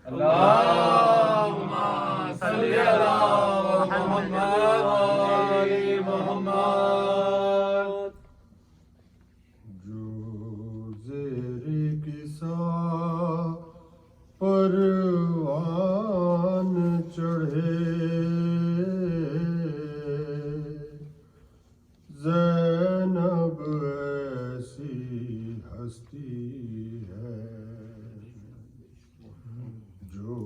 اللہم صلی علی محمد و آل محمد. جو زیر کسا پروان چڑھے زینب ایسی ہستی ہے جو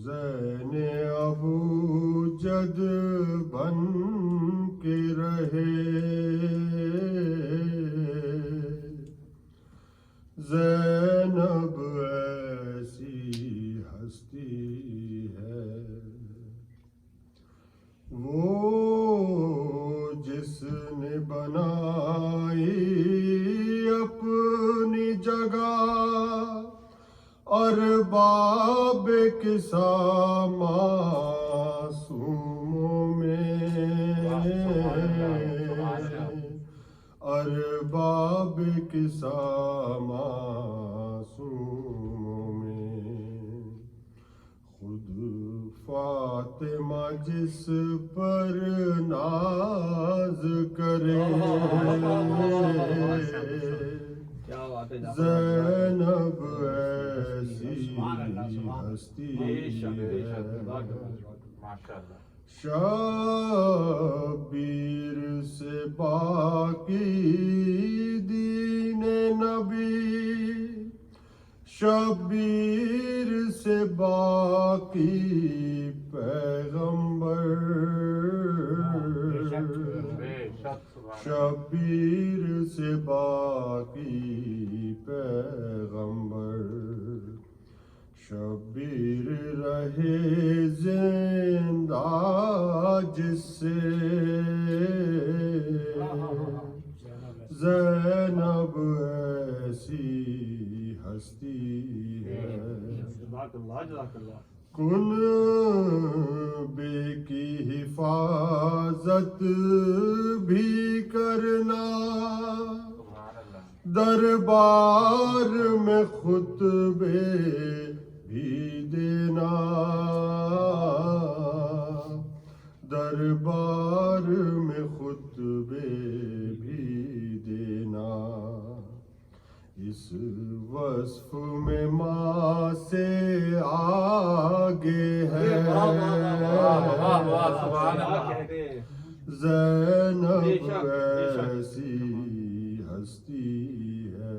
زین ابو جد بن کے رہے زینب ایسی ہستی ہے وہ جس نے بنائی اپنی جگہ ارباب کسا معصوموں میں ارباب کسا معصوموں میں خود فاطمہ جس پر ناز کرے زینب ایسی ہستی ہے شبیر سے باقی دین نبی شبیر سے باقی پیغمبر شبیر سے باقی پیغمبر شبیر رہے زندہ جس سے زینب ایسی ہستی ہے کنبے کی حفاظت بھی کرنا دربار میں خطبے بھی دینا دربار میں خطبے بھی دینا اس وصف میں ماں سے آگے ہے زینب ایسی ہستی ہے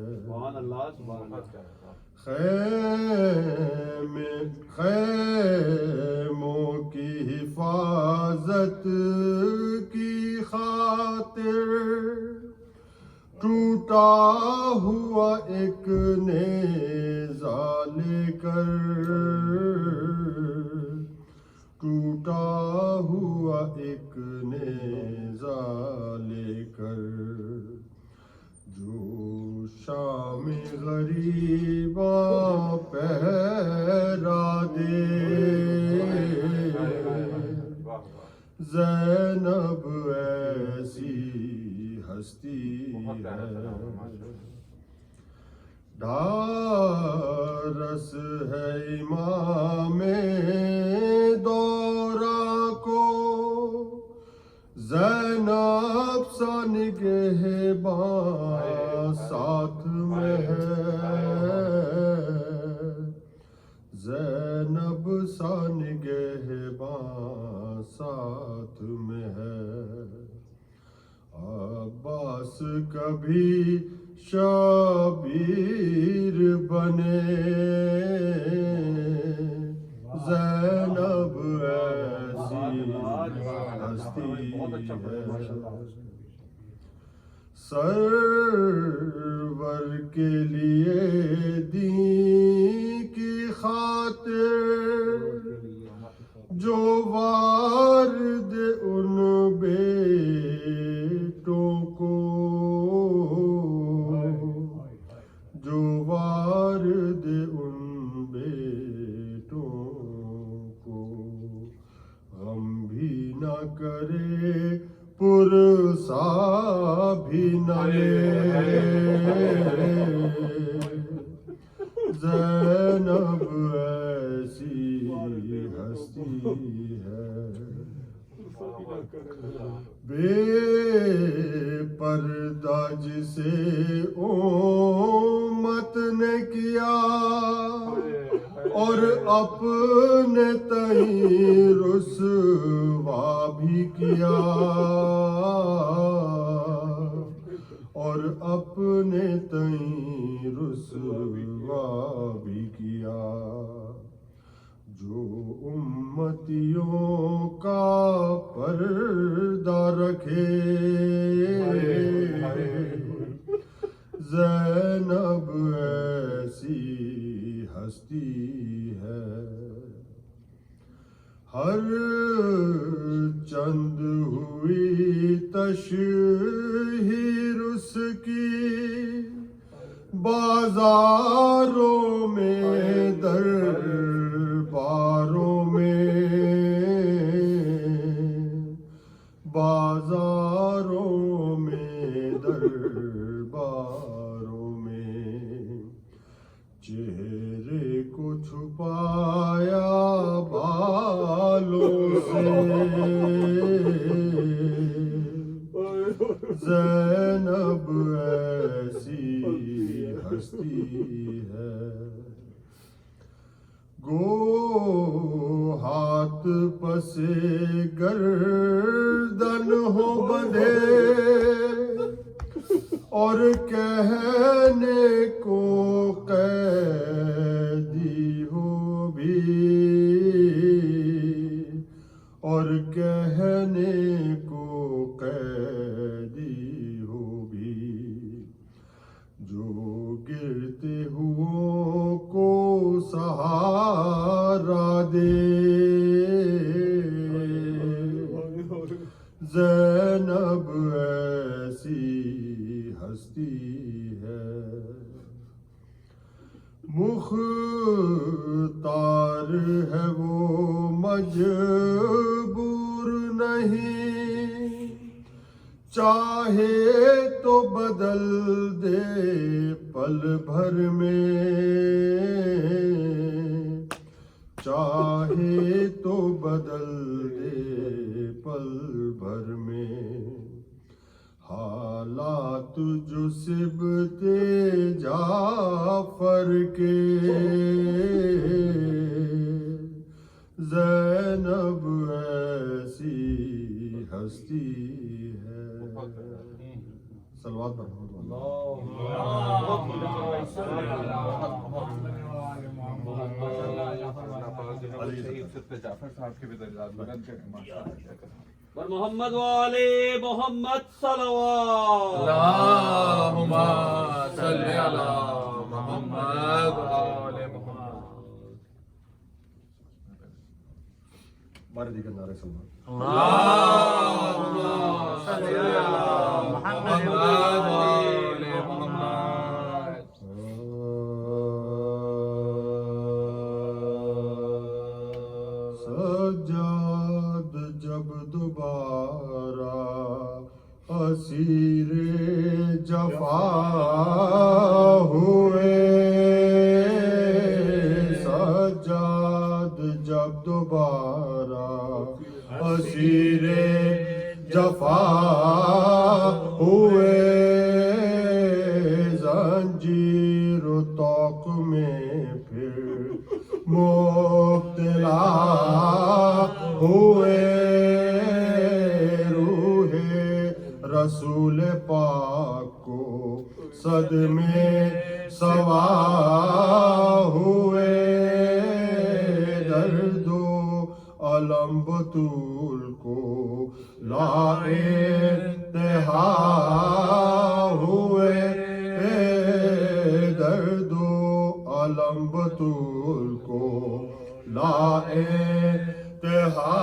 خیموں کی حفاظت کی خاطر ٹوٹا ہوا ایک نیزہ لے کر ٹوٹا ہوا ایک نیزہ لے کر جو شام غریباں پہرا دے زینب ایسی ہستی ہے ڈھارس ہے امام دورہ کو زینب سا نگہباں ساتھ میں ہے زینب سا نگہباں ساتھ میں ہے عباس کبھی شبیر بنے زینب ایسی ہستی ہے سرور کے لیے دین کی خاطر جو وارد ان بیٹوں کو جو وارد ان بیٹوں کو غم بھی نہ کرے پرسا بھی نہ لے زینب ایسی ہستی ہے بے پردہ جسے امت نے کیا اور اپنے تئیں رسوا بھی کیا اور اپنے تئیں رسوا بھی کیا جو امتیوں کا پردہ رکھے زینب ایسی ہستی ہے ہر چند ہوئی تشہیر اس کی بازاروں میں درباروں میں بازاروں میں درباروں میں چہرے کو چھپایا بالوں سے زینب ایسی ہستی ہے گو ہاتھ پسے گردن ہو بندھے اور کہنے کو قیدی ہو بھی اور کہنے کو قیدی ہو بھی جو گرتے ہوں کو سہارا دے زینب ایسی ہستی ہے مختار ہے وہ مجبور نہیں چاہے تو بدل دے پل بھر میں چاہے تو بدل دے پل بھر میں حالات جو سبتے جعفر کے زینب ایسی ہستی ہے صلوات پر محمد والے محمد صلوات اللہم صلی علی محمد وآل محمد بارے دیگر نعرے سلمان اللہم صلی علی محمد وآل محمد سجاد جب دوبارہ اسیر جفا ہوئے سجاد جب دوبارہ اسیر جفا ہوئے زنجیر و طوق میں پھر مبتلا ہوئے روح رسول پاک کو صدمے سوا ہوئے درد و علم بطول کو لا انتہا ہوئے درد و علم بطول کو لا انتہا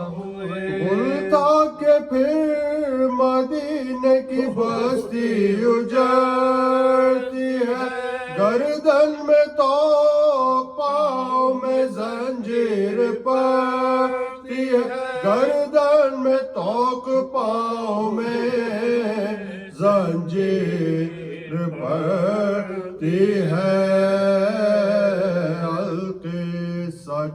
بولتا کہ پھر مدینے کی بستی اجڑتی ہے گردن میں تو پاؤں میں زنجیر پڑتی ہے گردن میں توق پاؤں میں زنجیر پڑتی ہے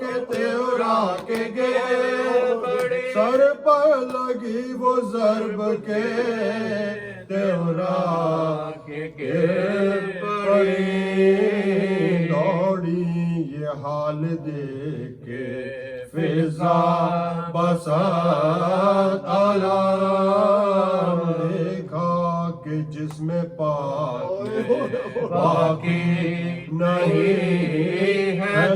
کے تیورا کے گئے سر پر لگی وہ ضرب کے تیورا کے گر پڑی دوڑی یہ حال دیکھ کے فضا بسات عالم دیکھا کہ جسم پاک میں باقی نہیں ہے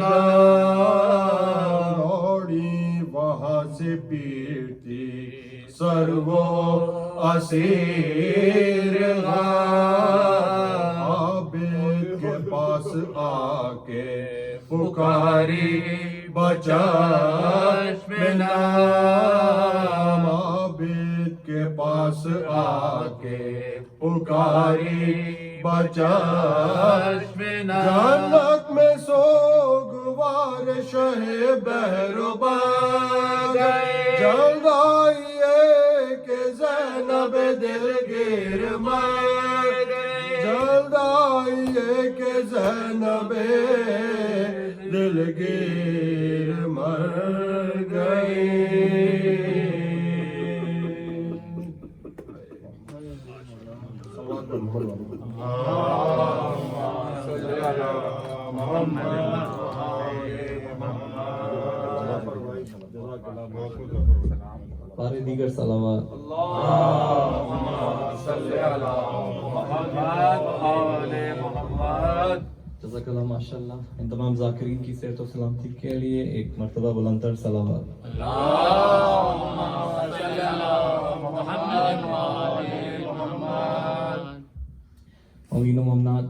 دوڑی وہاں سے پیٹتی سر وہ اسیر عابد کے پاس آ کے پکاری بچاش میں نام عابد کے پاس آ کے پکاری بچاش میں نام جنت میں سوگوار شہ بہربان جلد آئیے کہ زینب دلگیر مر گئی جلد آئیے کہ زینب دلگیر مر گئی بارے دیگر صلوات جزاک اللہ ماشاء اللہ ان تمام ذاکرین کی صحت و سلامتی کے لیے ایک مرتبہ بلندر صلوات امین و ممنات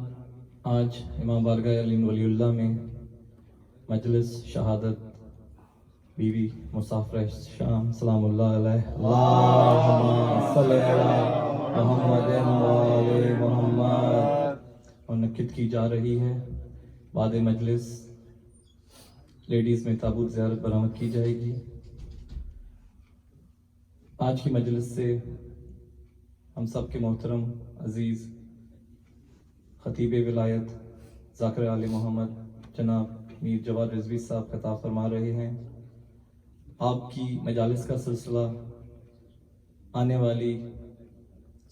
آج امام بارگاہ علی ولی اللہ میں مجلس شہادت بیوی مسافر شام سلام اللہ علیہ اللہم صلی علی محمد و آل محمد منعقد کی جا رہی ہے بعد مجلس لیڈیز میں تابوت زیارت برآمد کی جائے گی آج کی مجلس سے ہم سب کے محترم عزیز خطیب ولایت ذاکر آل محمد جناب میر جواد رضوی صاحب خطاب فرما رہے ہیں آپ کی مجالس کا سلسلہ آنے والی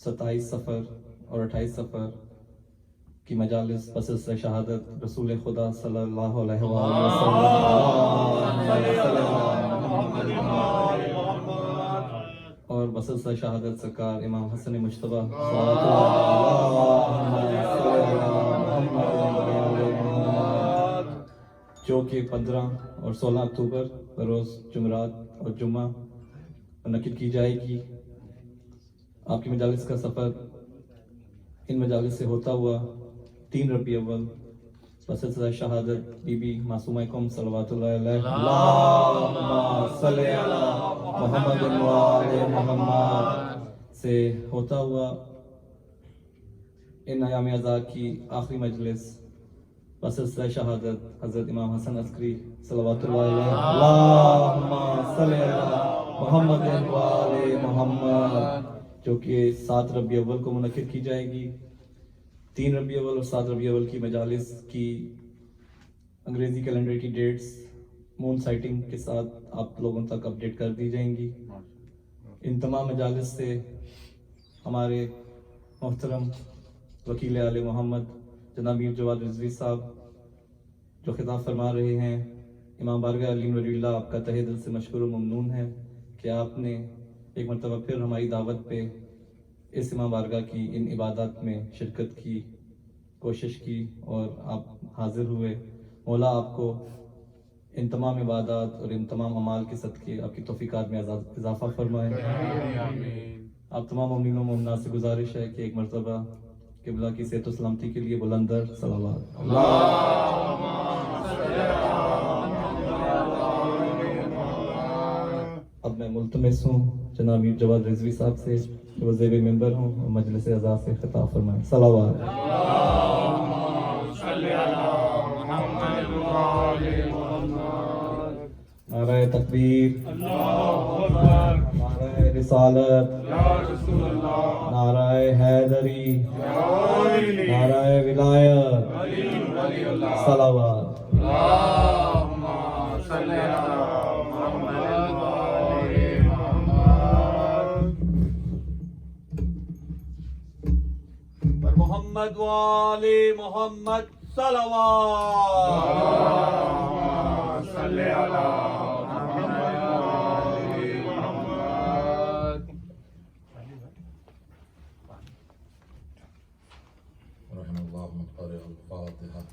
27 صفر اور 28 صفر کی مجالس بسلسلہ شہادت رسول خدا صلی اللہ علیہ وآلہ وسلم اور بسلسلہ شہادت سرکار امام حسن مجتبیٰ جو کہ 15 اور 16 اکتوبر بروز جمعرات اور جمعہ منعقد کی جائے گی آپ کی مجالس کا سفر ان مجالس سے ہوتا ہوا 3 ربیع اول بسلسلہ شہادت بی بی معصومہ کم صلوات اللہ علیہ اللہم صلی علی محمد و آل محمد سے ہوتا ہوا ان ایام عزا کی آخری مجلس بسلسلہ شہادت حضرت امام حسن عسکری صلوات اللہ علیہ اللہم صلی علی محمد و آل محمد جو کہ 7 ربیع اول کو منعقد کی جائے گی 3 ربیع اول اور 7 ربیع اول کی مجالس کی انگریزی کیلنڈر کی ڈیٹس مون سائٹنگ کے ساتھ آپ لوگوں تک اپڈیٹ کر دی جائیں گی ان تمام مجالس سے ہمارے محترم وکیل آل محمد جناب میر جواد رضوی صاحب جو خطاب فرما رہے ہیں امام بارگاہ علی ولی اللہ آپ کا تہہ دل سے مشکور و ممنون ہے کہ آپ نے ایک مرتبہ پھر ہماری دعوت پہ اس امام بارگاہ کی ان عبادات میں شرکت کی کوشش کی اور آپ حاضر ہوئے مولا آپ کو ان تمام عبادات اور ان تمام اعمال کے صدقے آپ کی توفیقات میں اضافہ فرمائیں آپ تمام مومنین و مومنات سے گزارش ہے کہ ایک مرتبہ قبلہ کی صحت و سلامتی کے لیے بلندر صلوات اب میں ملتمس ہوں جناب میر جواد رضوی صاحب سے کہ وہ زیب ممبر ہوں اور مجلس اعزاز سے خطاب فرمائیں صلوات نعرہ تکبیر نعرہ رسالت نعرہ حیدری نعرہ ولایت صلوات اللهم صل على محمد وآل محمد. پر محمد وآل محمد صلوات. اللهم صل على محمد وآل محمد. رحم الله من قرأ الفاتحة.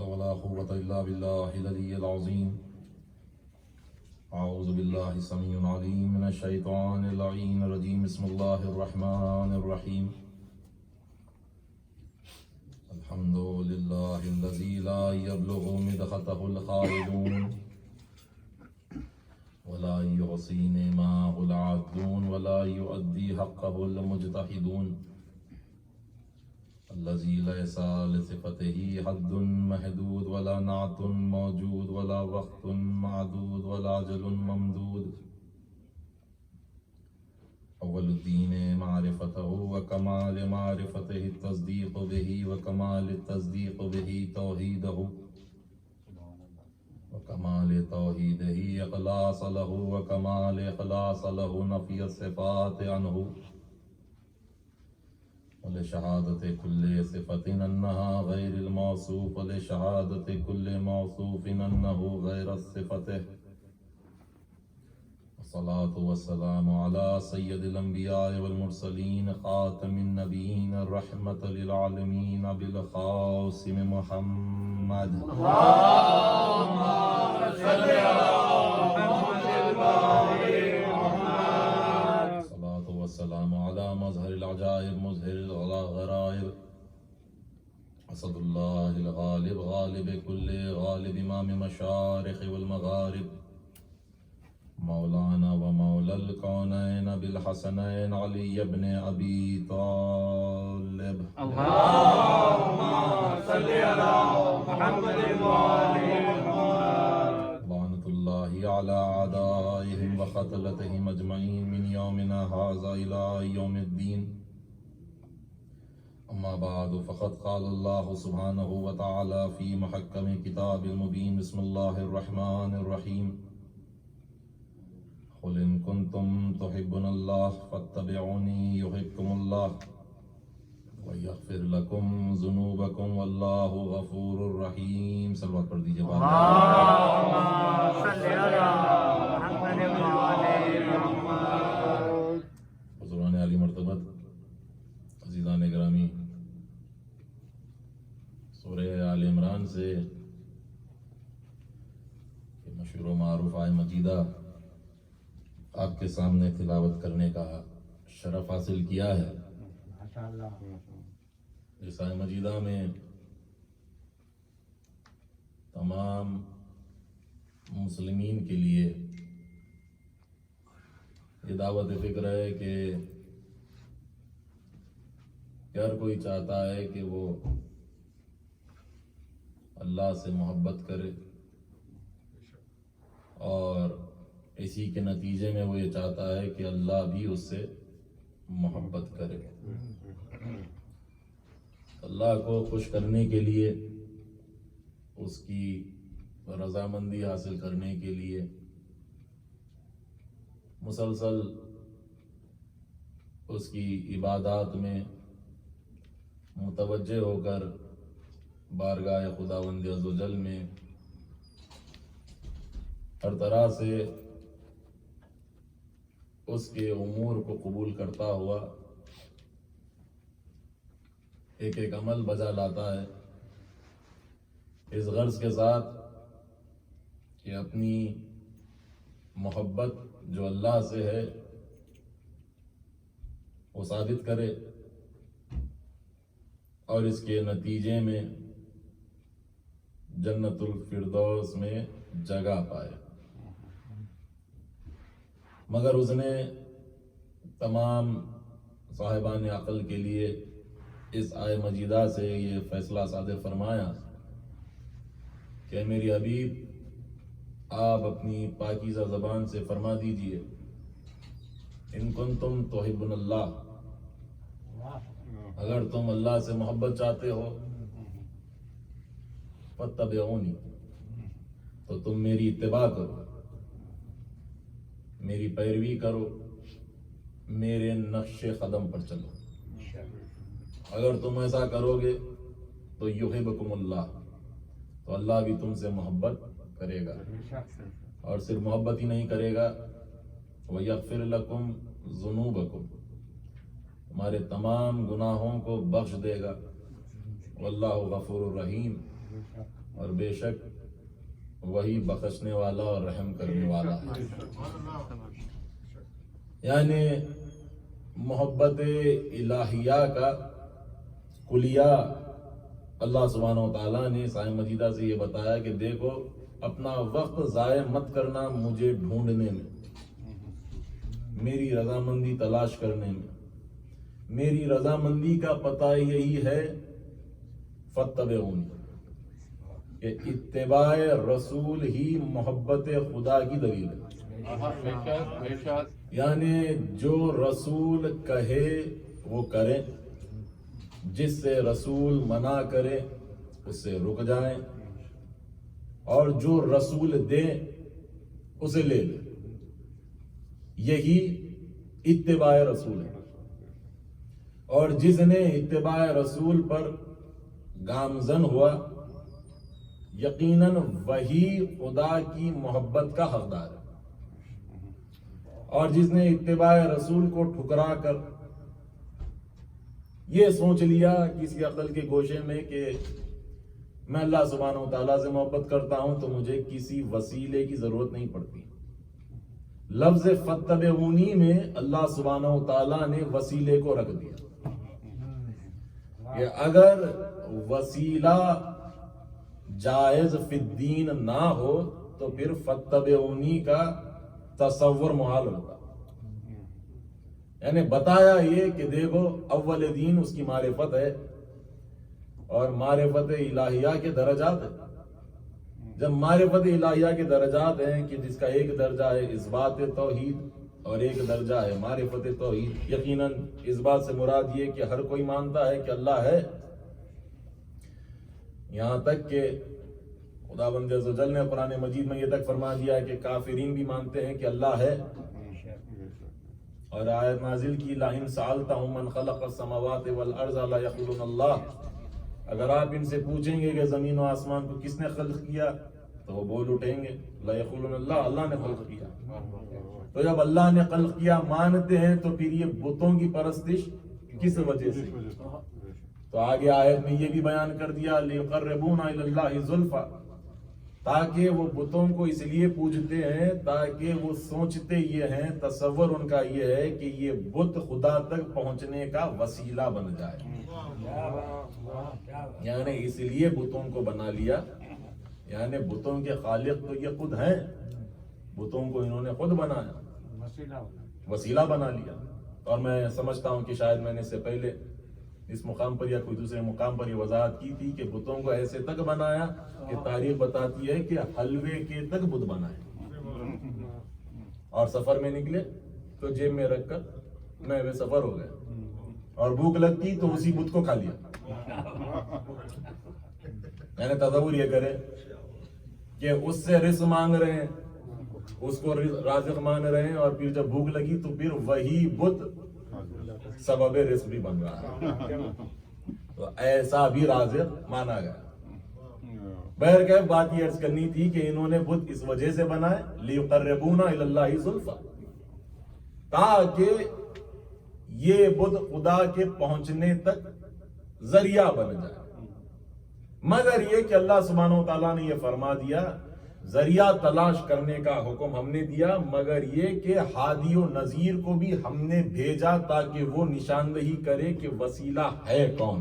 ولا قوة إلا بالله العلي العظيم. أعوذ بالله السميع العليم من الشيطان اللعين الرجيم. بسم الله الرحمن الرحيم. الحمد لله الذي لا يبلغ مدحته الخالدون ولا يحصي نعمه العادون ولا يؤدي حقه المجتهدون. الذي ليس لصفته حد محدود ولا نعت موجود ولا وقت معدود ولا أجل ممدود. أول الدين معرفته وكمال معرفته التصديق به وكمال التصديق به توحيده وكمال توحيده إخلاص له وكمال إخلاص له نفي الصفات عنه. ولشهادة كل صفة أنها غير الموصوف ولشهادة كل موصوف أنه غير الصفة. والصلاة والسلام على سيد الأنبياء والمرسلين خاتم النبيين الرحمة للعالمين بالقاسم محمد. اللهم صل على محمد وآل محمد. الصلاة والسلام على مظهر العجائب مظهر الغرائب اسد الله الغالب غالب كل غالب امام مشارق والمغارب مولانا ومولى الكونين بالحسنين علي بن ابي طالب. اللهم صل على محمد وآل محمد. لعنة الله على أعدائهم وقتلتهم أجمعين من يومنا هذا إلى يوم الدين. أما بعد فقد قال الله سبحانه وتعالى في محكم كتاب المبين. بسم الله الرحمن الرحيم. قل إن كنتم تحبون الله فاتبعوني يحبكم الله ويغفر لكم ذنوبكم والله غفور رحيم. صلوات پڑھ دیجیے. اللهم صل على محمد وآل محمد. حضران عالی مرتبت، عزیزان گرامی، سورہ آل عمران سے مشہور و معروف آیہ مجیدہ آپ کے سامنے تلاوت کرنے کا شرف حاصل کیا ہے. اس آیہ مجیدہ میں تمام مسلمین کے لیے یہ دعوت فکر ہے کہ ہر کوئی چاہتا ہے کہ وہ اللہ سے محبت کرے اور اسی کے نتیجے میں وہ یہ چاہتا ہے کہ اللہ بھی اس سے محبت کرے. اللہ کو خوش کرنے کے لیے، اس کی رضامندی حاصل کرنے کے لیے مسلسل اس کی عبادات میں متوجہ ہو کر بارگاہ خداوند عزوجل میں ہر طرح سے اس کے امور کو قبول کرتا ہوا ایک ایک عمل بجا لاتا ہے، اس غرض کے ساتھ کہ اپنی محبت جو اللہ سے ہے وہ ثابت کرے اور اس کے نتیجے میں جنت الفردوس میں جگہ پائے، مگر اس نے تمام صاحبان عقل کے لیے اس آیہ مجیدہ سے یہ فیصلہ صادر فرمایا کہ میری حبیب آپ اپنی پاکیزہ زبان سے فرما دیجئے ان کنتم تحبون اللہ، اگر تم اللہ سے محبت چاہتے ہو فاتبعونی، تو تم میری اتباع کرو، میری پیروی کرو، میرے نقش قدم پر چلو۔ اگر تم ایسا کرو گے تو یحبکم اللہ، تو اللہ بھی تم سے محبت کرے گا، اور صرف محبت ہی نہیں کرے گا، وَيَغْفِرْ لَكُمْ ذُنُوبَكُمْ، تمہارے تمام گناہوں کو بخش دے گا، واللہ غفور الرحیم، اور بے شک وہی بخشنے والا اور رحم کرنے والا ہے۔ یعنی محبت الہیہ کا کلیہ اللہ سبحانہ و تعالیٰ نے آیہ مجیدہ سے یہ بتایا کہ دیکھو اپنا وقت ضائع مت کرنا مجھے ڈھونڈنے میں، میری رضامندی تلاش کرنے میں۔ میری رضامندی کا پتہ یہی ہے فاتبعونی، کہ اتباع رسول ہی محبت خدا کی دلیل ہے۔ یعنی جو رسول کہے وہ کریں، جس سے رسول منع کرے اس سے رک جائیں، اور جو رسول دے اسے لے لیں، یہی اتباع رسول ہے۔ اور جس نے اتباع رسول پر گامزن ہوا یقیناً وہی خدا کی محبت کا حقدار ہے، اور جس نے اتباع رسول کو ٹھکرا کر یہ سوچ لیا کسی عقل کے گوشے میں کہ میں اللہ سبحانہ و تعالیٰ سے محبت کرتا ہوں تو مجھے کسی وسیلے کی ضرورت نہیں پڑتی، لفظ فاتبعونی میں اللہ سبحانہ و تعالیٰ نے وسیلے کو رکھ دیا کہ اگر وسیلہ جائز فی الدین نہ ہو تو پھر فاتبعونی کا تصور محال ہوتا۔ یعنی بتایا یہ کہ دیکھو اول دین اس کی معرفت ہے، اور معرفت الہیہ کے درجات ہیں۔ جب معرفت الہیہ کے درجات ہیں کہ جس کا ایک درجہ ہے اثبات توحید اور ایک درجہ ہے معرفت توحید، یقیناً اس بات سے مراد یہ کہ ہر کوئی مانتا ہے کہ اللہ ہے، یہاں تک کہ خداوند عز و جل نے قرآن مجید میں یہ تک فرما دیا ہے کہ کافرین بھی مانتے ہیں کہ اللہ ہے، اور آیت نازل کی لَئِن سَأَلْتَهُم مَّن خَلَقَ السَّمَاوَاتِ وَالْأَرْضَ لَيَقُولُنَّ اللَّهُ، اگر آپ ان سے پوچھیں گے کہ زمین و آسمان کو کس نے خلق کیا تو وہ بول اٹھیں گے لَيَقُولُنَّ اللَّهُ، اللہ نے خلق کیا۔ تو جب اللہ نے خلق کیا مانتے ہیں تو پھر یہ بتوں کی پرستش کس وجہ سے؟ تو آگے آیت میں یہ بھی بیان کر دیا لِيُقَرِّبُونَ إِلَى اللَّهِ زُلْفَىٰ، تاکہ وہ بتوں کو اس لیے پوجتے ہیں تاکہ وہ سوچتے یہ ہیں، تصور ان کا یہ ہے کہ یہ بت خدا تک پہنچنے کا وسیلہ بن جائے، یعنی اس لیے بتوں کو بنا لیا۔ یعنی بتوں کے خالق تو یہ خود ہیں، بتوں کو انہوں نے خود بنایا، وسیلہ بنا لیا۔ اور میں سمجھتا ہوں کہ شاید میں نے اس سے پہلے اس مقام پر یا کوئی دوسرے مقام پر یہ وضاحت کی تھی کہ بتوں کو ایسے تک بنایا کہ تاریخ بتاتی ہے کہ حلوے کے تک بت بنائے، اور سفر میں نکلے تو جیب میں رکھ کر میں وہ سفر ہو گئے، اور بھوک لگتی تو اسی بت کو کھا لیا۔ میں نے تصور یہ کرے کہ اس سے رزق مانگ رہے ہیں، اس کو رازق مان رہے ہیں، اور پھر جب بھوک لگی تو پھر وہی بت سبب رزق بھی بن رہا ہے، تو ایسا بھی رازق مانا گیا۔ بہرکیف بات یہ عرض کرنی تھی کہ انہوں نے بت اس وجہ سے بنائے لِيُقَرِّبُونَ إِلَى اللَّهِ زُلْفَىٰ، تاکہ یہ بت خدا کے پہنچنے تک ذریعہ بن جائے۔ مگر یہ کہ اللہ سبحانہ و تعالیٰ نے یہ فرما دیا ذریعہ تلاش کرنے کا حکم ہم نے دیا، مگر یہ کہ ہادی و نذیر کو بھی ہم نے بھیجا تاکہ وہ نشاندہی کرے کہ وسیلہ ہے کون۔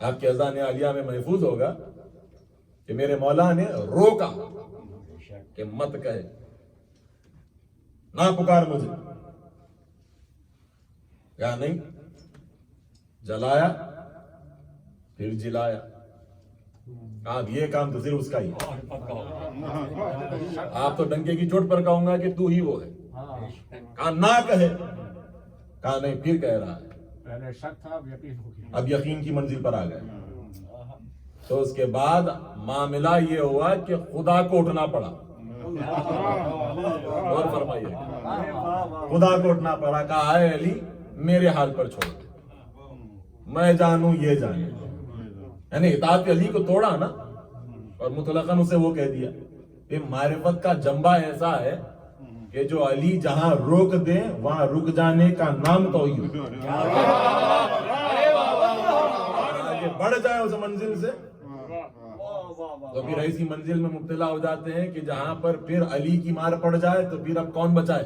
آپ کے اذان عالیہ میں محفوظ ہوگا کہ میرے مولا نے روکا کہ مت کہے، نہ پکار مجھے، یا نہیں، جلایا پھر جلایا. آپ یہ کام تو صرف اس کا ہی ہے. آپ تو ڈنکے کی چوٹ پر کہوں گا کہ تو ہی وہ ہے. کہا نہ کہے، کہا نہیں پھر کہہ رہا ہے. پہلے شک تھا، اب یقین ہو گیا. اب یقین کی منزل پر آ گئے. تو اس کے بعد معاملہ یہ ہوا کہ خدا کو اٹھنا پڑا. اور فرمائیے، خدا کو اٹھنا پڑا. کہا اے علی میرے حال پر چھوڑ، میں جانوں یہ جانے. یعنی اطاعت علی کو توڑا نا، اور مطلقاً اسے وہ کہہ دیا. کہ معرفت کا جنبہ ایسا ہے کہ جو علی جہاں روک دیں وہاں رک جانے کا نام توحید. آگے بڑھ جائے اس منزل سے تو پھر ایسی منزل میں مبتلا ہو جاتے ہیں کہ جہاں پر پھر علی کی مار پڑ جائے تو پھر اب کون بچائے.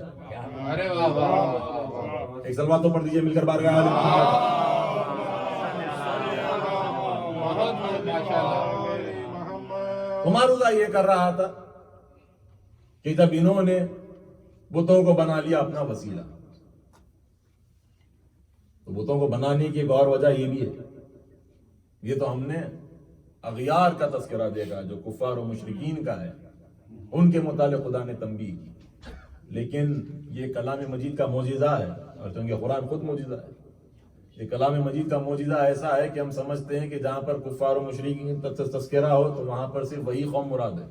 ایک صلوات تو پڑھ دیجئے مل کر بارگاہ علی محمد. عمر یہ کر رہا تھا کہ جب انہوں نے بتوں کو بنا لیا اپنا وسیلہ، تو بتوں کو بنانے کی ایک اور وجہ یہ بھی ہے. یہ تو ہم نے اغیار کا تذکرہ دیکھا جو کفار و مشرکین کا ہے، ان کے متعلق خدا نے تنبیہ کی. لیکن یہ کلام مجید کا معجزہ ہے، اور چونکہ قرآن خود معجزہ ہے. یہ کلام مجید کا معجزہ ایسا ہے کہ ہم سمجھتے ہیں کہ جہاں پر کفار و مشرکین تذکرہ ہو تو وہاں پر صرف وہی قوم مراد ہے.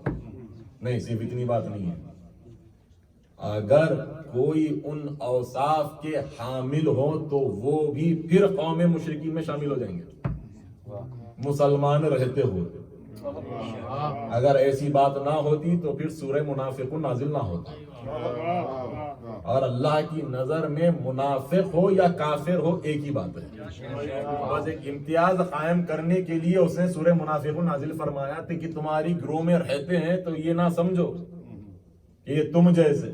نہیں، صرف اتنی بات نہیں ہے. اگر کوئی ان اوصاف کے حامل ہو تو وہ بھی پھر قوم مشرکین میں شامل ہو جائیں گے، مسلمان رہتے ہوئے. اگر ایسی بات نہ ہوتی تو پھر سورہ منافقون نازل نہ ہوتا. اور اللہ کی نظر میں منافق ہو یا کافر ہو ایک ہی بات ہے. بس ایک امتیاز قائم کرنے کے لیے اس نے سورہ منافقون نازل فرمایا تھا کہ تمہاری گروہ میں رہتے ہیں تو یہ نہ سمجھو کہ یہ تم جیسے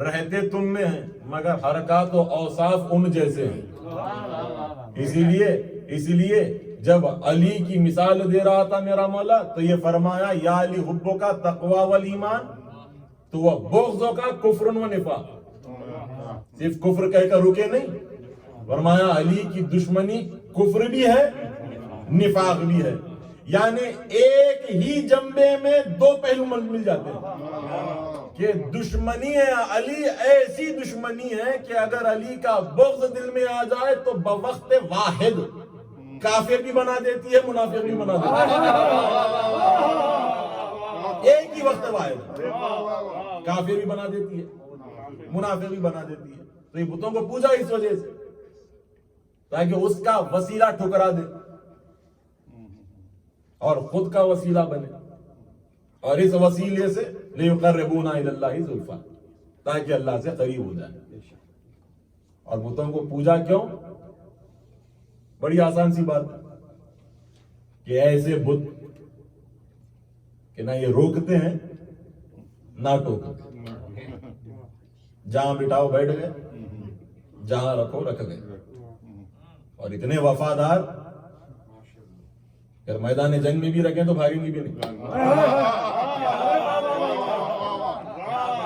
رہتے تم میں ہیں، مگر حرکات و اوصاف ان جیسے ہیں. اسی لیے جب علی کی مثال دے رہا تھا میرا مولا تو یہ فرمایا یا علی حبو کا تقوی والایمان، تو وہ بغضوں کا کفر و نفاق. صرف کفر کہہ کر رکے نہیں، فرمایا علی کی دشمنی کفر بھی ہے نفاق بھی ہے. یعنی ایک ہی جنبے میں دو پہلو مل جاتے ہیں کہ دشمنی ہے علی ایسی دشمنی ہے کہ اگر علی کا بغض دل میں آ جائے تو بوقت واحد کافر بھی بنا دیتی ہے، منافق بھی بنا دیتی ہے. ایک ہی وقت واحد کافر بھی بنا دیتی ہے، منافق بھی بنا دیتی ہے. تو یہ بتوں کو پوجا اس وجہ سے تاکہ اس کا وسیلہ ٹھکرا دے اور خود کا وسیلہ بنے، اور اس وسیلے سے لِيُقَرِّبُونَا إِلَى اللَّهِ زُلْفَىٰ، تاکہ اللہ سے قریب ہو جائے. اور بتوں کو پوجا کیوں؟ بڑی آسان سی بات ہے کہ ایسے بت کہ نہ یہ روکتے ہیں نہ ٹوکتے. جہاں بٹھاؤ بیٹھ گئے، جہاں رکھو رکھ گئے. اور اتنے وفادار اگر میدان جنگ میں بھی رکھیں تو بھاگیں گے بھی نہیں.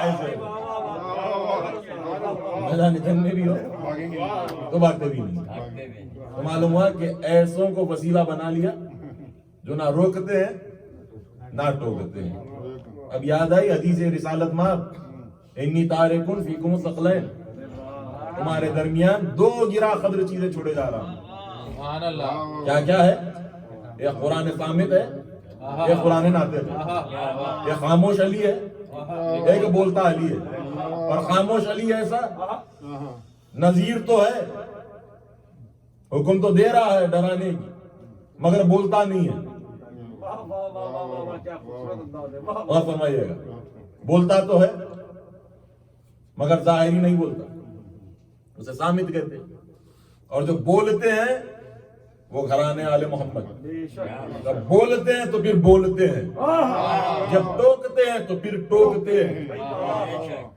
ایسے میدان جنگ میں بھی ہو تو بھاگتے بھی نہیں. تو معلوم ہوا کہ ایسوں کو وسیلہ بنا لیا جو نہ روکتے ہیں نہ ٹوکتے ہیں. اب یاد آئی حدیث رسالت ماں، انی تارکن فیکم ثقلین، تمہارے درمیان دو گرا قدر چیزیں چھوڑے جا رہا ہوں. کیا کیا ہے؟ یہ قرآن صامت ہے، یہ قرآن ناطق ہے. یہ خاموش علی ہے، ایک بولتا علی ہے. اور خاموش علی ایسا نذیر تو ہے، حکم تو دے رہا ہے ڈرانے کی، مگر بولتا نہیں ہے. اور فرمائیے گا، بولتا تو ہے مگر ظاہری نہیں بولتا، اسے صامت کہتے. اور جو بولتے ہیں وہ گھرانے آل محمد. جب بولتے ہیں تو پھر بولتے ہیں، جب ٹوکتے ہیں تو پھر ٹوکتے ہیں.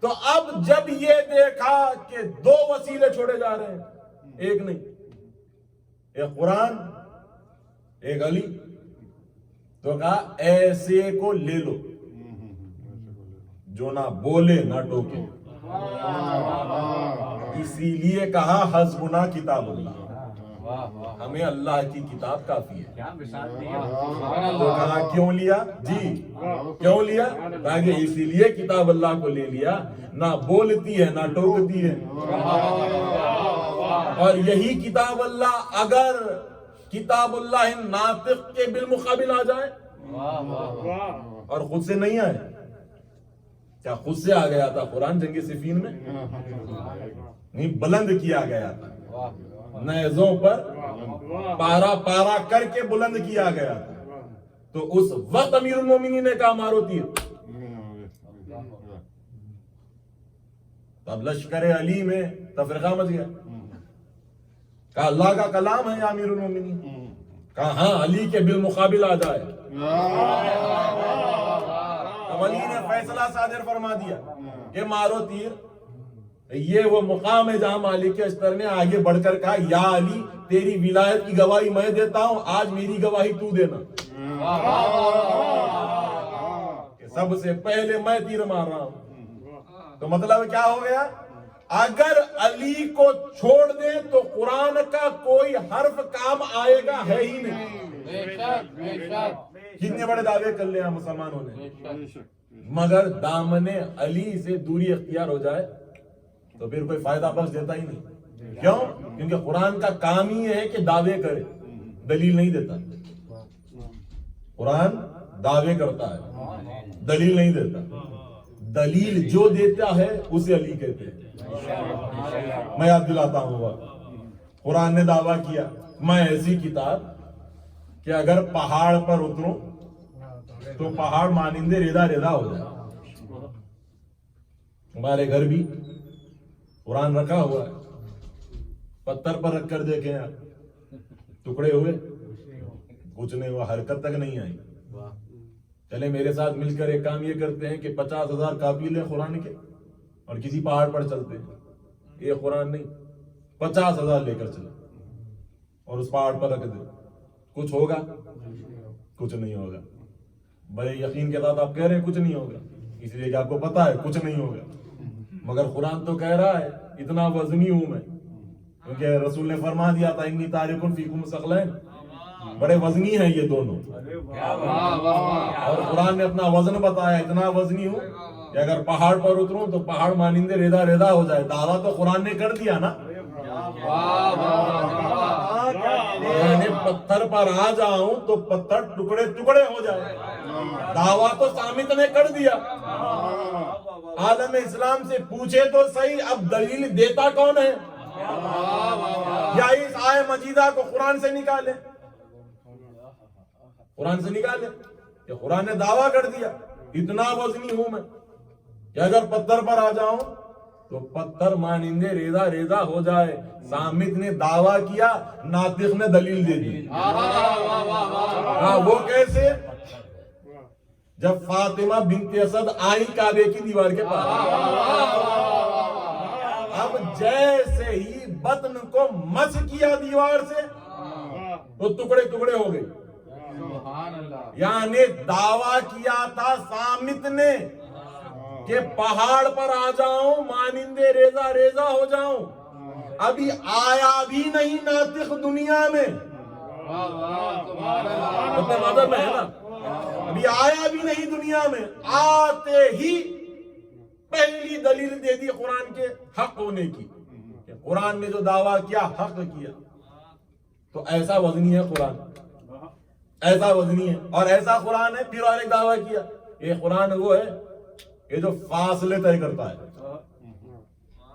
تو اب جب یہ دیکھا کہ دو وسیلے چھوڑے جا رہے ہیں، ایک نہیں، ایک قرآن ایک علی تو کہا ایسے کو لے لو جو نہ بولے نہ ٹوکے، اسی لیے کہا حسبنا کتاب اللہ، ہمیں اللہ کی کتاب کافی ہے۔ کیا مثال دی تو کہا کیوں لیا؟ جی کیوں لیا؟ تاکہ اسی لیے کتاب اللہ کو لے لیا، نہ بولتی ہے نہ ٹوکتی ہے۔ اور یہی کتاب اللہ اگر کتاب اللہ ناطق کے بالمقابل آ جائے اور خود سے نہیں آئے، کیا خود سے آ گیا تھا قرآن جنگ صفین میں؟ نہیں، بلند کیا گیا تھا، نیزوں پر پارا پارا کر کے بلند کیا گیا تھا۔ تو اس وقت امیر المومنین نے کہا مارو تیر۔ اب لشکر علی میں تفرقہ مچ گیا، کہا اللہ کا کلام ہے یا امیر المومنین؟ کہا ہاں علی کے بالمقابل آ جائے۔ اب علی نے فیصلہ صادر فرما دیا کہ مارو تیر۔ یہ وہ مقام ہے جہاں مالک اشتر نے آگے بڑھ کر کہا یا علی تیری ولایت کی گواہی میں دیتا ہوں، آج میری گواہی تو دینا کہ سب سے پہلے میں تیر مار رہا ہوں۔ تو مطلب کیا ہو گیا؟ اگر علی کو چھوڑ دیں تو قرآن کا کوئی حرف کام آئے گا ہے ہی نہیں۔ کتنے بڑے دعوے کر لیا مسلمانوں نے، مگر دامن علی سے دوری اختیار ہو جائے تو پھر کوئی فائدہ بخش دیتا ہی نہیں۔ کیوں؟ کیونکہ قرآن کا کام ہی ہے کہ دعوے کرے، دلیل نہیں دیتا۔ قرآن دعوے کرتا ہے، دلیل نہیں دیتا۔ دلیل جو دیتا ہے اسے علی کہتے ہیں۔ میں یاد دلاتا ہوں، قرآن نے دعویٰ کیا میں ایسی کتاب کہ اگر پہاڑ پر اتروں تو پہاڑ مانندے ریزہ ریزہ ہو جائے۔ ہمارے گھر بھی قرآن رکھا ہوا ہے، پتھر پر رکھ کر دیکھیں آپ، ٹکڑے ہوئے کچھ نہیں ہوا، حرکت تک نہیں آئی۔ چلے میرے ساتھ مل کر ایک کام یہ کرتے ہیں کہ 50,000 کاپی لیں قرآن کے اور کسی پہاڑ پر چلتے ہیں، یہ قرآن نہیں، 50,000 لے کر چلے اور اس پہاڑ پر رکھ دے، کچھ ہوگا؟ کچھ نہیں ہوگا۔ بڑے یقین کے ساتھ آپ کہہ رہے ہیں کچھ نہیں ہوگا، اس لیے کہ آپ کو پتا ہے کچھ نہیں ہوگا، مگر قرآن تو کہہ رہا ہے اتنا وزنی ہوں میں، کیونکہ رسول نے فرما دیا تھا انی تارک فیکم ثقلین، بڑے وزنی ہیں یہ دونوں، اور قرآن نے اپنا وزن بتایا اتنا وزنی ہوں کہ اگر پہاڑ پر اتروں تو پہاڑ مانندے ریزہ ریزہ ہو جائے۔ دعویٰ تو قرآن نے کر دیا نا، میں پتھر پر آ جاؤں تو پتھر ٹکڑے ٹکڑے ہو جائے، دعویٰ تو سامت نے کر دیا۔ عالم اسلام سے پوچھے تو صحیح اب دلیل دیتا کون ہے؟ یا اس آیہ مجیدہ کو قرآن سے نکالے، قرآن سے نکالے کہ قرآن نے دعویٰ کر دیا اتنا وزنی ہوں میں کہ اگر پتھر پر آ جاؤں تو پتھر مانندے ریزہ ریزہ ہو جائے۔ سامت نے دعویٰ کیا، ناطق نے دلیل دے دی۔ وہ کیسے؟ جب فاطمہ بنت اسد آئی کعبے کی دیوار کے پاس، اب جیسے ہی بطن کو مس کیا دیوار سے تو ٹکڑے ٹکڑے ہو گئے۔ یعنی دعویٰ کیا تھا سامت نے کہ پہاڑ پر آ جاؤں مانندے ریزہ ریزہ ہو جاؤں، ابھی آیا بھی نہیں ناطق دنیا میں، مدد میں ہے نا، ابھی آیا بھی نہیں دنیا میں، آتے ہی پہلی دلیل دے دی قرآن کے حق ہونے کی کہ قرآن نے جو دعویٰ کیا حق کیا۔ تو ایسا وزنی ہے قرآن، ایسا وزنی ہے، اور ایسا قرآن ہے۔ پھر اور ایک دعویٰ کیا، یہ قرآن وہ ہے کہ جو فاصلے طے کرتا ہے۔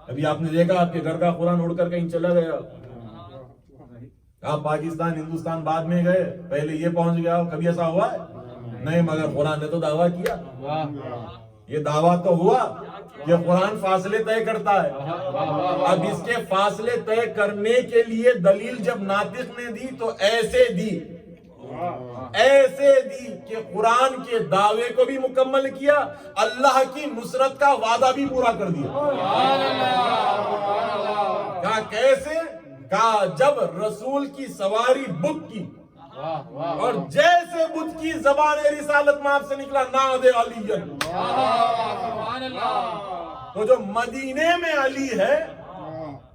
ابھی آپ نے دیکھا آپ کے گھر کا قرآن اڑ کر کہیں چلا گیا، آپ پاکستان ہندوستان بعد میں گئے، پہلے یہ پہنچ گیا، کبھی ایسا ہوا ہے؟ نہیں، مگر قرآن نے تو دعویٰ کیا۔ یہ دعویٰ تو ہوا کہ قرآن فاصلے طے کرتا ہے۔ اب اس کے فاصلے طے کرنے کے لیے دلیل جب ناطق نے دی تو ایسے دی کہ قرآن کے دعوے کو بھی مکمل کیا، اللہ کی نصرت کا وعدہ بھی پورا کر دیا۔ کہا کیسے؟ کہا جب رسول کی سواری بت کی اور جیسے بدھ کی زبان رسالت میں آپ سے نکلا ناد علی، تو جو مدینے میں علی ہے،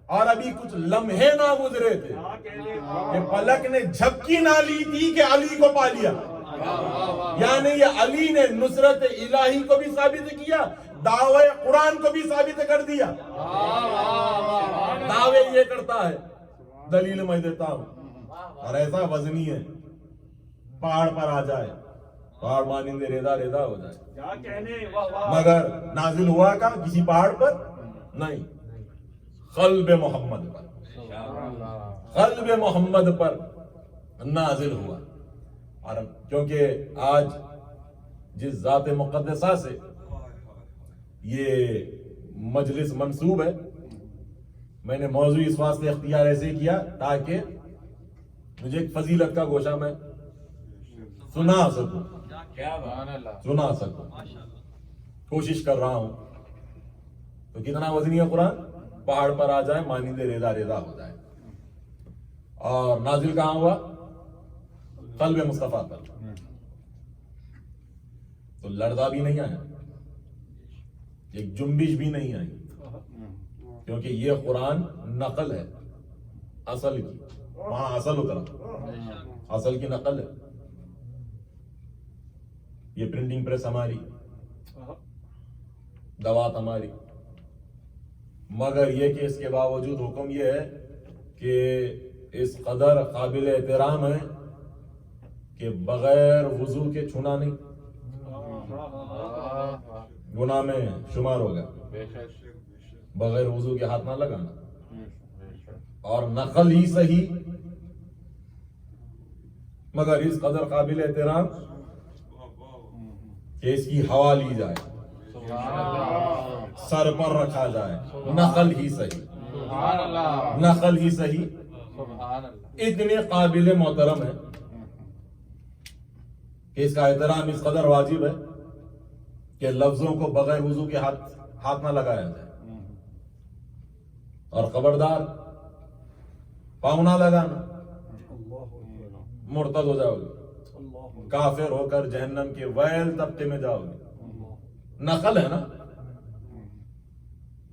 اور ابھی کچھ لمحے نہ گزرے تھے کہ پلک نے جھپکی نہ لی تھی کہ علی کو پا لیا. یعنی یہ علی نے نصرت الہی کو بھی ثابت کیا، دعوے قرآن کو بھی ثابت کر دیا. دعوے یہ کرتا ہے، دلیل میں دیتا ہوں، اور ایسا وزنی ہے پہاڑ پر آ جائے، پہاڑ مانندے ریزہ ریزہ ہو جائے، مگر نازل ہوا کا کسی پہاڑ پر نہیں، قلب محمد پر، قلب محمد پر نازل ہوا. اور کیونکہ آج جس ذات مقدسہ سے یہ مجلس منسوب ہے، میں نے موضوع اس واسطے اختیار ایسے کیا تاکہ مجھے ایک فضیلت کا گوشہ میں سنا سکوں. کوشش کر رہا ہوں. تو کتنا وزنی ہے قرآن؟ پہاڑ پر آ جائے، مانندے ریزہ ریزہ ہو جائے. اور نازل کہاں ہوا؟ قلب مصطفیٰ پر. تو لرزہ بھی نہیں آیا، ایک جنبش بھی نہیں آئی، کیونکہ یہ قرآن نقل ہے اصل کی. وہاں اصل اترا، اصل کی نقل ہے. یہ پرنٹنگ پریس ہماری، دوات ہماری، مگر یہ کہ اس کے باوجود حکم یہ ہے کہ اس قدر قابل احترام ہے کہ بغیر وضو کے چھونا نہیں، گناہ میں شمار ہوگا. بغیر وضو کے ہاتھ نہ لگانا. اور نقل ہی صحیح، مگر اس قدر قابل احترام کہ اس کی ہوا لی جائے، سر پر رکھا جائے. نقل ہی صحیح، نقل ہی صحیح. اتنے قابل محترم ہے کہ اس کا احترام اس قدر واجب ہے کہ لفظوں کو بغیر وضو کے ہاتھ نہ لگایا جائے. اور خبردار پاؤں نہ لگانا، مرتد ہو جاؤ گے، کافر ہو کر جہنم کے ویل طبقے میں جاؤ گے. نقل ہے نا،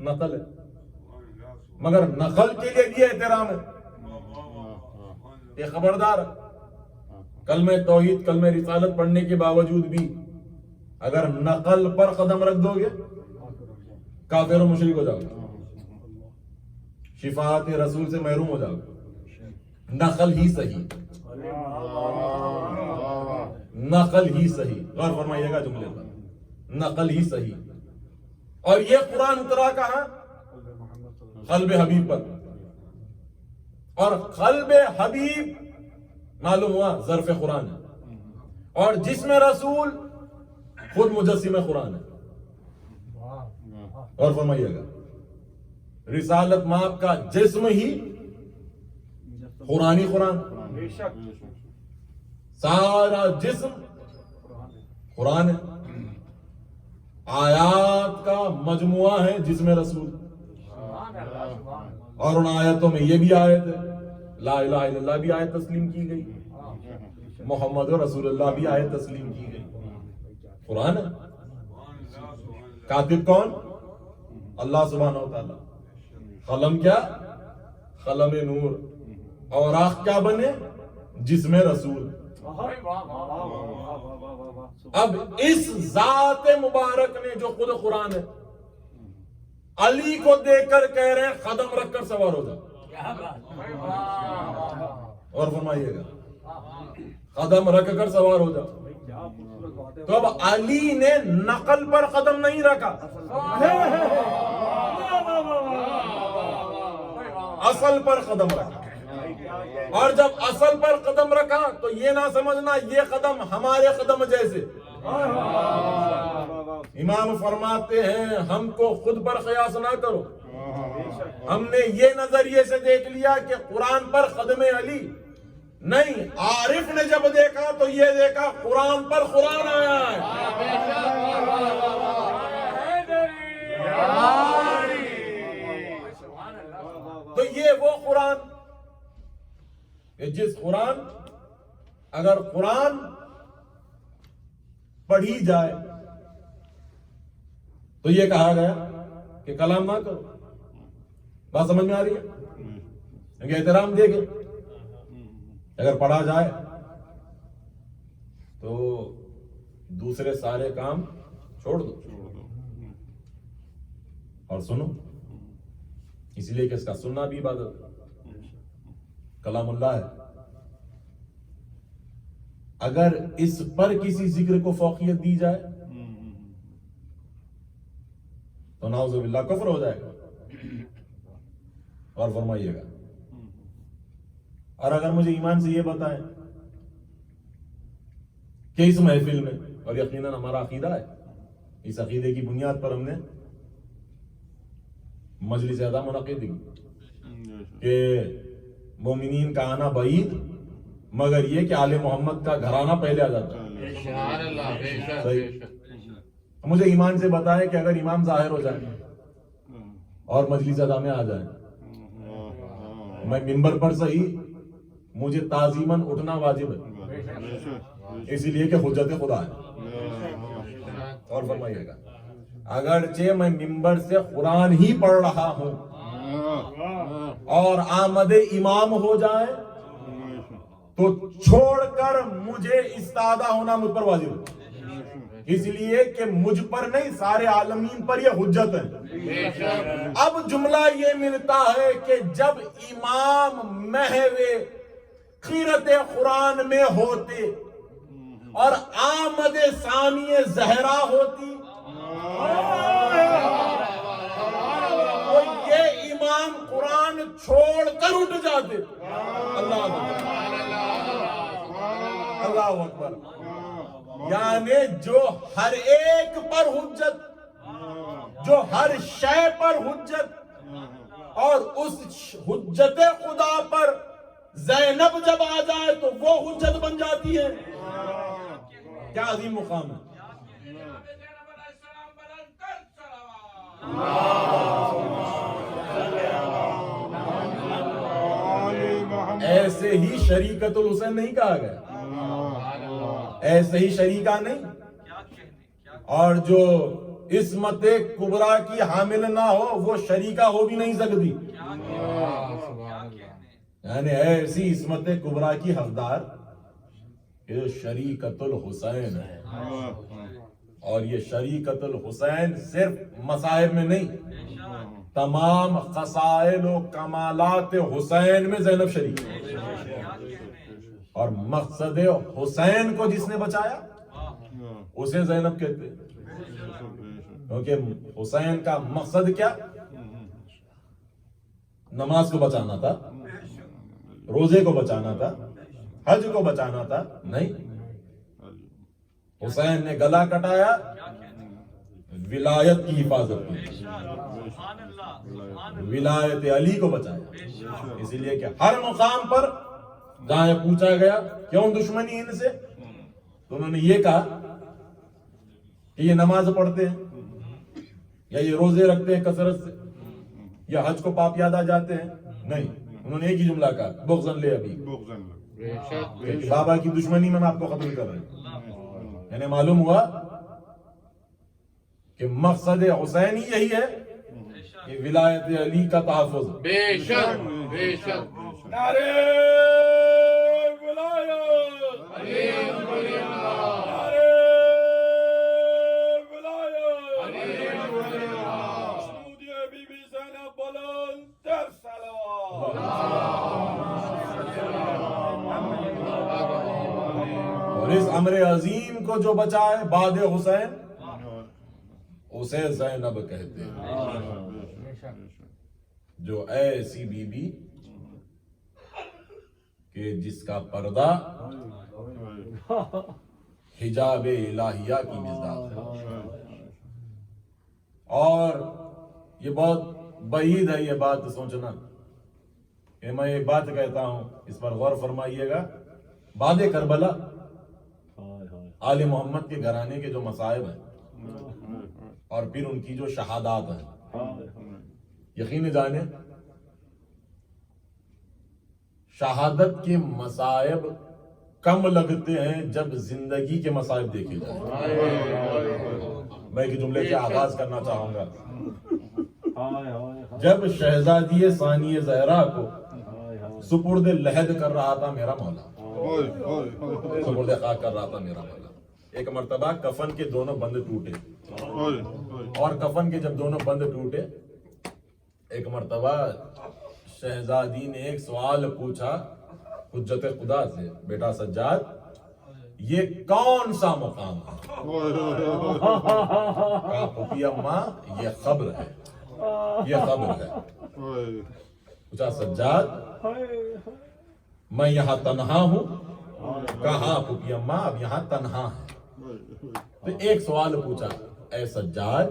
نقل ہے، مگر نقل کے لیے بھی احترام ہے. یہ خبردار، کلمہ توحید کلمہ رسالت پڑھنے کے باوجود بھی اگر نقل پر قدم رکھ دو گے کافر و مشرک ہو جاؤ گے، شفاعت رسول سے محروم ہو جاؤ گے. نقل ہی صحیح، نقل ہی صحیح. غور فرمائیے گا جملے پر، نقل ہی صحیح. اور یہ قرآن اترا کہاں؟ قلب حبیب پر. اور قلب حبیب معلوم ہوا ظرف قرآن ہے، اور جسم رسول خود مجسم قرآن ہے. اور فرمائیے گا رسالت ماپ کا جسم ہی قرآنی قرآن، سارا جسم قرآن ہے. آیات کا مجموعہ ہے جسم رسول. اور ان آیتوں میں یہ بھی آیت ہے، لا الہ الا اللہ بھی آیت تسلیم کی گئی، محمد رسول اللہ بھی آیت تسلیم کی گئی. قرآن ہے. کاتب کون؟ اللہ سبحانہ و تعالی. قلم کیا؟ قلم نور. اوراق کیا بنے؟ جسم رسول. اب اس ذات مبارک نے جو خود قرآن ہے، علی کو دیکھ کر کہہ رہے ہیں قدم رکھ کر سوار ہو جاؤ. اور فرمائیے گا قدم رکھ کر سوار ہو جاؤ. تو اب علی نے نقل پر قدم نہیں رکھا، اصل پر قدم رکھا. اور جب اصل پر قدم رکھا تو یہ نہ سمجھنا یہ قدم ہمارے قدم جیسے. امام فرماتے ہیں ہم کو خود پر قیاس نہ کرو. ہم نے یہ نظریے سے دیکھ لیا کہ قرآن پر قدم علی نہیں. عارف نے جب دیکھا تو یہ دیکھا قرآن پر قرآن آیا ہے. تو یہ وہ قرآن کہ جس قرآن اگر قرآن پڑھی جائے تو یہ کہا گیا کہ کلام نہ کرو. بات سمجھ میں آ رہی ہے؟ کیونکہ احترام دے گے. اگر پڑھا جائے تو دوسرے سارے کام چھوڑ دو اور سنو. اس لیے کہ اس کا سننا بھی عبادت ہے. کلام اللہ ہے. اگر اس پر کسی ذکر کو فوقیت دی جائے تو نعوذ باللہ کفر ہو جائے گا. اور فرمائیے گا. اور اگر مجھے ایمان سے یہ بتائیں کہ اس محفل میں، اور یقیناً ہمارا عقیدہ ہے، اس عقیدے کی بنیاد پر ہم نے مجلس اعظم منعقد کی کہ مومنین کا آنا بعید، مگر یہ کہ آل محمد کا گھرانہ پہلے آ جاتا ہے. صحیح. مجھے ایمان سے بتائے کہ اگر امام ظاہر ہو جائے اور مجلس اعظم میں آ جائیں، میں منبر پر صحیح، مجھے تعظیماً اٹھنا واجب ہے، اسی لیے کہ حجت خدا ہے. اور فرمائیے گا اگرچہ میں منبر سے قرآن ہی پڑھ رہا ہوں اور آمد امام ہو جائے تو چھوڑ کر مجھے استادہ ہونا مجھ پر واجب ہے، اس لیے کہ مجھ پر نہیں سارے عالمین پر یہ حجت ہے. اب جملہ یہ ملتا ہے کہ جب امام محو قرأت قرآن میں ہوتے اور آمد ثانی زہرا ہوتی تو یہ امام قرآن چھوڑ کر اٹھ جاتے. اللہ اکبر. یعنی جو ہر ایک پر حجت، جو ہر شے پر حجت، اور اس حجت خدا پر زینب جب آ جائے تو وہ حجت بن جاتی ہے. کیا عظیم مقام ہے. ایسے ہی شریکت الحسین نہیں کہا گیا، ایسے ہی شریکہ نہیں. اور جو عصمت کبریٰ کی حامل نہ ہو وہ شریکہ ہو بھی نہیں سکتی. یعنی ایسی عصمت کبریٰ کی حقدار کہ جو شریکت الحسین ہے. اور یہ شریکت الحسین صرف مصائب میں نہیں، تمام خصائل و کمالات حسین میں زینب شریک ہے. اور مقصد حسین کو جس نے بچایا اسے زینب کہتے ہیں. کیونکہ حسین کا مقصد کیا؟ نماز کو بچانا تھا، روزے کو بچانا تھا، حج کو بچانا تھا؟ نہیں. حسین نے گلا کٹایا، ولایت کی حفاظت کی، ولایت علی کو بچایا. اسی لیے کہ ہر مقام پر جہاں یہ پوچھا گیا کیوں دشمنی ان سے، تو انہوں نے یہ کہا کہ یہ نماز پڑھتے ہیں یا یہ روزے رکھتے ہیں کثرت سے یا حج کو پاپ یاد آ جاتے ہیں. نہیں، انہوں نے ایک ہی جملہ کہا، بغضن لے ابی، بابا کی دشمنی میں آپ کو قتل کر رہے ہیں. یعنی معلوم ہوا کہ مقصد حسین ہی یہی ہے کہ ولایت علی کا تحفظ. بے شک بے شک. نعرہ ولایت، علی ولی اللہ، نعرہ ولایت، علی ولی اللہ. درود بی بی زینب بلند تر صلوات. اور اس امر عظیم کو جو بچائے بعد حسین اسے زینب کہتے ہیں. جو ایسی بی بی کہ جس کا پردہ حجاب الہیہ کی مصداق ہے. اور یہ بہت بعید ہے یہ بات سوچنا کہ میں ایک بات کہتا ہوں، اس پر غور فرمائیے گا. بعد کربلا آل محمد کے گھرانے کے جو مصائب ہیں اور پھر ان کی جو شہادات ہیں، یقین جانے شہادت کے مصائب کم لگتے ہیں جب زندگی کے مصائب دیکھے جائیں. میں ایک جملے سے آغاز کرنا چاہوں گا. جب شہزادی ثانی زہرا کو سپرد لحد کر رہا تھا میرا مولا, سپرد خاک کر رہا تھا میرا مولا, ایک مرتبہ کفن کے دونوں بند ٹوٹے, اور کفن کے جب دونوں بند ٹوٹے, ایک مرتبہ شہزادی نے ایک سوال پوچھا حجت خدا سے, بیٹا سجاد یہ کون سا مقام ہے؟ کہا پھوپھی اماں یہ قبر ہے, یہ قبر ہے. پوچھا سجاد میں یہاں تنہا ہوں؟ کہا پھوپھی اماں اب یہاں تنہا ہے. تو ایک سوال پوچھا, اے سجاد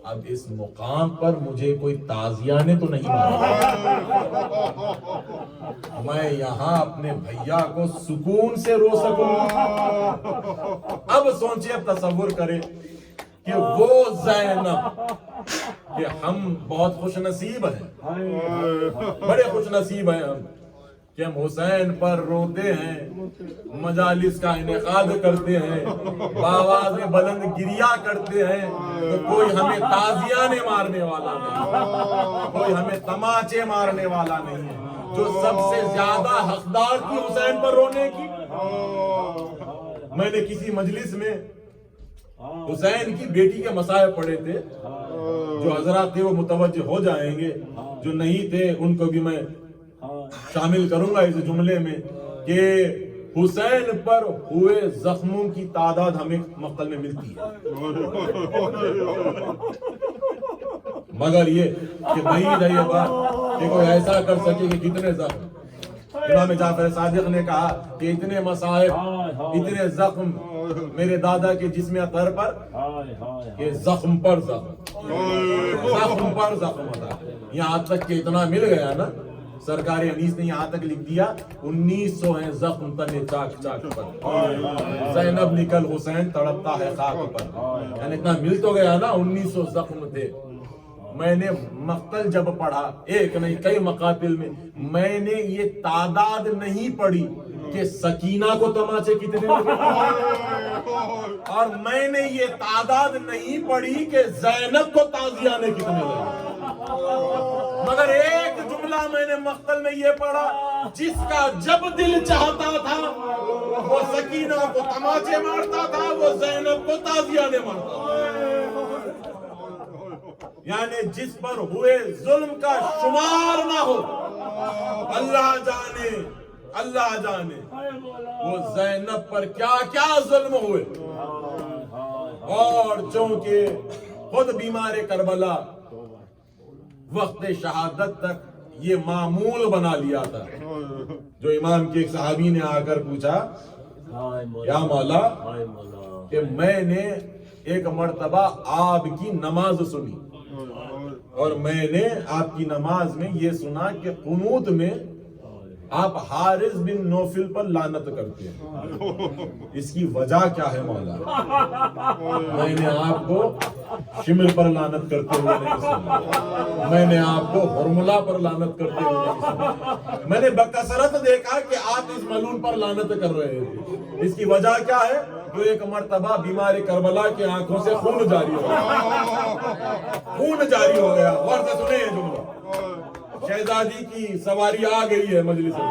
اب اس مقام پر مجھے کوئی تازیانے تو نہیں مارا, میں یہاں اپنے بھیا کو سکون سے رو سکوں. اب سوچے, اب تصور کرے کہ وہ زینب, کہ ہم بہت خوش نصیب ہیں, بڑے خوش نصیب ہیں ہم کہ ہم حسین پر روتے ہیں, مجالس کا انعقاد کرتے ہیں, بآواز بلند گریا کرتے ہیں, تو کوئی ہمیں تازیانے مارنے والا نہیں, کوئی ہمیں تماچے مارنے والا نہیں ہے. جو سب سے زیادہ حقدار تھی حسین پر رونے کی, میں نے کسی مجلس میں حسین کی بیٹی کے مسائل پڑھے تھے, جو حضرات تھے وہ متوجہ ہو جائیں گے, جو نہیں تھے ان کو بھی میں شامل کروں گا اس جملے میں, کہ حسین پر ہوئے زخموں کی تعداد ہمیں مقتل میں ملتی ہے, مگر یہ کہ بعید ہے یہ بات کہ کوئی ایسا کر سکے کہ کتنے زخم. امام جعفر صادق نے کہا کہ اتنے مصائب, اتنے زخم میرے دادا کے جسم اطہر پر, کہ زخم پر زخم, زخم پر زخم ہوتا, یہاں تک کہ اتنا مل گیا نا, سرکار انیس نے یہاں تک لکھ دیا 1900 ہیں زخم تنے چاک چاک پر, زینب نکل حسین تڑپتا ہے خاک پر. یعنی اتنا مل تو گیا نا, 1900 زخم تھے. میں نے مقتل جب پڑھا, ایک نہیں کئی مقاتل میں نے یہ تعداد نہیں پڑھی کہ سکینہ کو تماچے کتنے لگے, اور میں نے یہ تعداد نہیں پڑھی کہ زینب کو تازیانے کتنے لگے, مگر ایک جملہ میں نے مقتل میں یہ پڑھا, جس کا جب دل چاہتا تھا وہ سکینہ کو تماچے مارتا تھا, وہ زینب کو تازیانے مارتا تھا. یعنی جس پر ہوئے ظلم کا شمار نہ ہو, اللہ جانے, اللہ جانے وہ زینب پر کیا کیا ظلم ہوئے. اور چونکہ خود بیمار کربلا وقت شہادت تک یہ معمول بنا لیا تھا, جو امام کے ایک صحابی نے آ کر پوچھا, یا مولا کہ میں نے ایک مرتبہ آپ کی نماز سنی, اور میں نے آپ کی نماز میں یہ سنا کہ قنوت میں آپ حارث بن نوفل پر لعنت کرتے ہیں, اس کی وجہ کیا ہے مولا؟ میں نے آپ کو شمر پر لعنت کرتے ہوئے نہیں سنا, میں نے آپ کو ہرملا پر لعنت کرتے ہوئے نہیں سنا, میں نے بکثرت دیکھا کہ آپ اس ملعون پر لعنت کر رہے تھے. اس کی وجہ کیا ہے؟ جو ایک مرتبہ بیمار کربلا کی آنکھوں سے خون جاری ہو گیا, خون جاری ہو گیا. غور سے سنیں یہ جملہ, شہزادی کی سواری آ گئی ہے مجلس میں,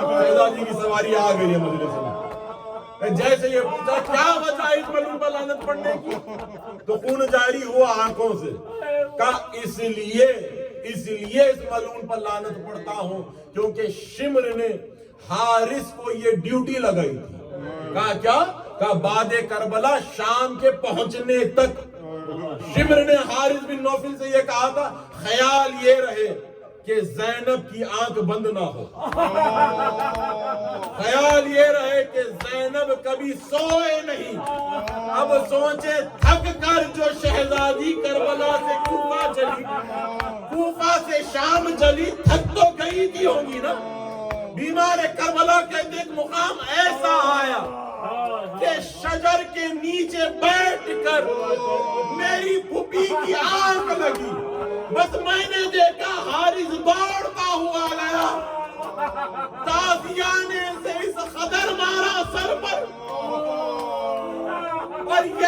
شہزادی کی سواری آ گئی ہے مجلس میں. جیسے یہ پوچھا کیا وجہ اس ملعون پر لعنت پڑھنے کی, تو خون جاری ہوا آنکھوں سے. کہا اس لیے اس ملعون پر لعنت پڑھتا ہوں کیونکہ شمر نے حارث کو یہ ڈیوٹی لگائی تھی. کہا کیا؟ کہا بعد کربلا شام کے پہنچنے تک شمر نے حارث بن نوفل سے یہ کہا تھا, خیال یہ رہے کہ زینب کی آنکھ بند نہ ہو, خیال یہ رہے کہ زینب کبھی سوئے نہیں. اب سوچے تھک کر جو شہزادی کربلا سے کوفہ چلی, کوفہ سے شام چلی, تھک تو گئی تھی ہوگی نا. بیمار کربلا کے ایک مقام ایسا آیا کہ شجر کے نیچے بیٹھ کر میری پھوپھی کی آنکھ لگی. بس میں نے دیکھا حارث دوڑتا ہوا گیا, تازیانے سے اس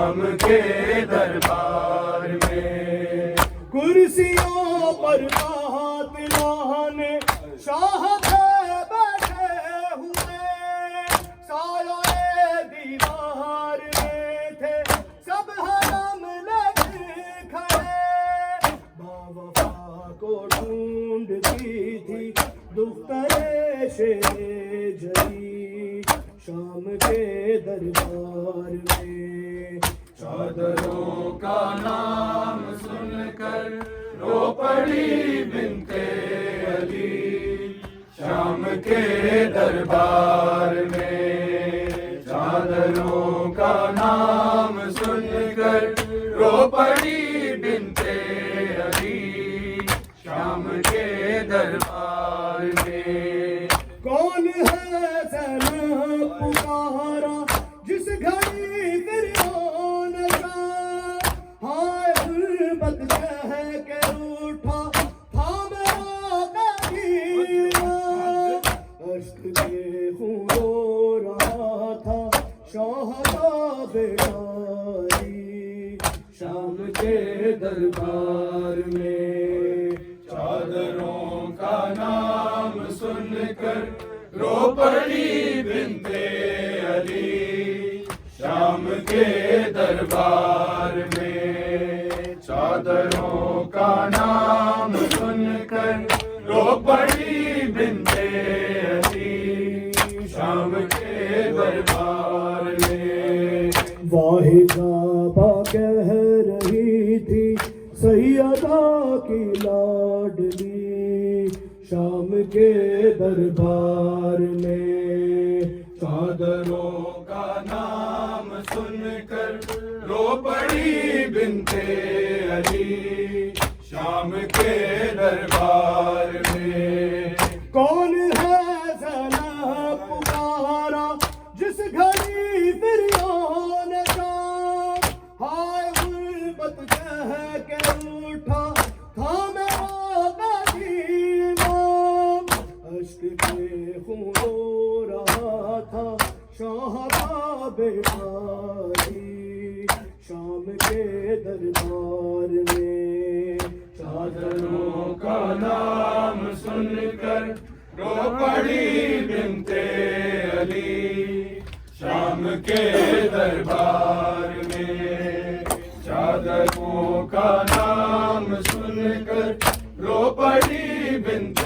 شام کے دربار میں کرسیوں پر قاتلان شاہ تھے بیٹھے ہوئے سایہ دیوار میں تھے سب حرم لے کھڑے باوفا کو ڈھونڈتی تھی دختر شیر جلی شام کے دربار میں چادروں کا نام سن کر رو پڑی بنت علی شام کے دربار میں چادروں کا نام سن کر رو پڑی بنت علی شام کے دربار میں کون ہے زینب پکارا جس گھڑی فرعون کا ہائے غربت کہہ کے اٹھا تھا میرا قدیمہ اشک کے خون رو رہا تھا شاہ کا بیٹاری شام کے دربار میں چادروں کا نام سن کر رو پڑی بنت علی شام کے دربار میں چادروں کا نام سن کر رو پڑی بنت علی شام کے دربار میں واحدہ کہہ رہی تھی سیدہ کی لاڈلی شام کے دربار میں چادروں کا نام سن کر رو پڑی بنت علی شام کے دربار میں کون ہے زینب پکارا جس گھڑی فرعون کا ہائے غربت کہہ کے اٹھا تھا میرا قدیمہ اشک کے خون رو رہا تھا شاہ کا بیٹاری شام کے دربار میں چادروں کا نام سن کر رو پڑی بنت علی شام کے دربار میں چادروں کا نام سن کر رو پڑی بنت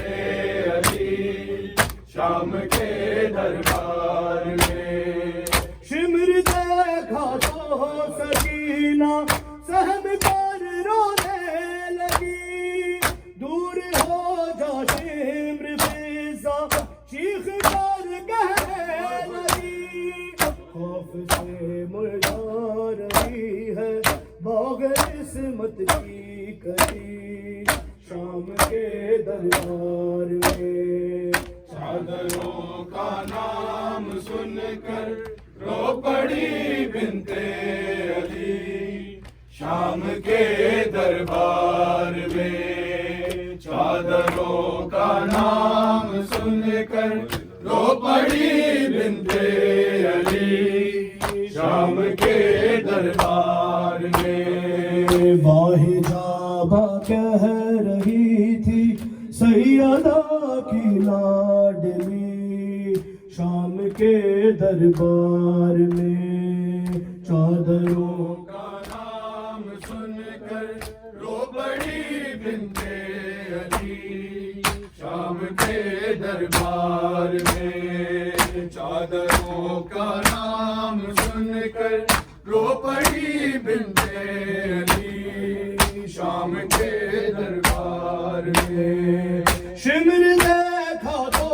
علی شام کے دربار میں شمر دیکھا تو سکینہ سہم پر رونے لگی دور ہو جا شمر فضا چیخ کر کہنے لگی خوف سے مرجھا رہی ہے باغ عصمت کی کلی شام کے دربار میں چادروں کا نام سن کر رو پڑی بنت علی شام کے دربار میں چادروں کا نام سن کر رو پڑی بنت علی شام کے دربار میں واحدہ کہہ رہی تھی سیدہ کی لاڈلی شام کے دربار میں چادروں کا نام سن کر رو پڑی بنت علی شام کے دربار میں چادروں کا نام سن کر رو پڑی بنت علی شام کے دربار میں شمر دیکھا تو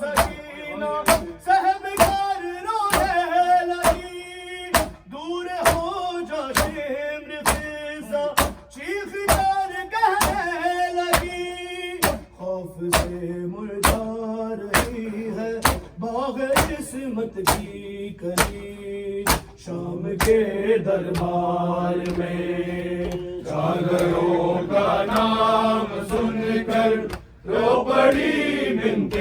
سکینہ سہم کر رونے لگی دور ہو جا شمر فضا چیخ کر کہنے لگی خوف سے مرجھا رہی ہے باغ عصمت کی کلی شام کے دربار میں چادروں کا نام سن کر رو پڑی بنت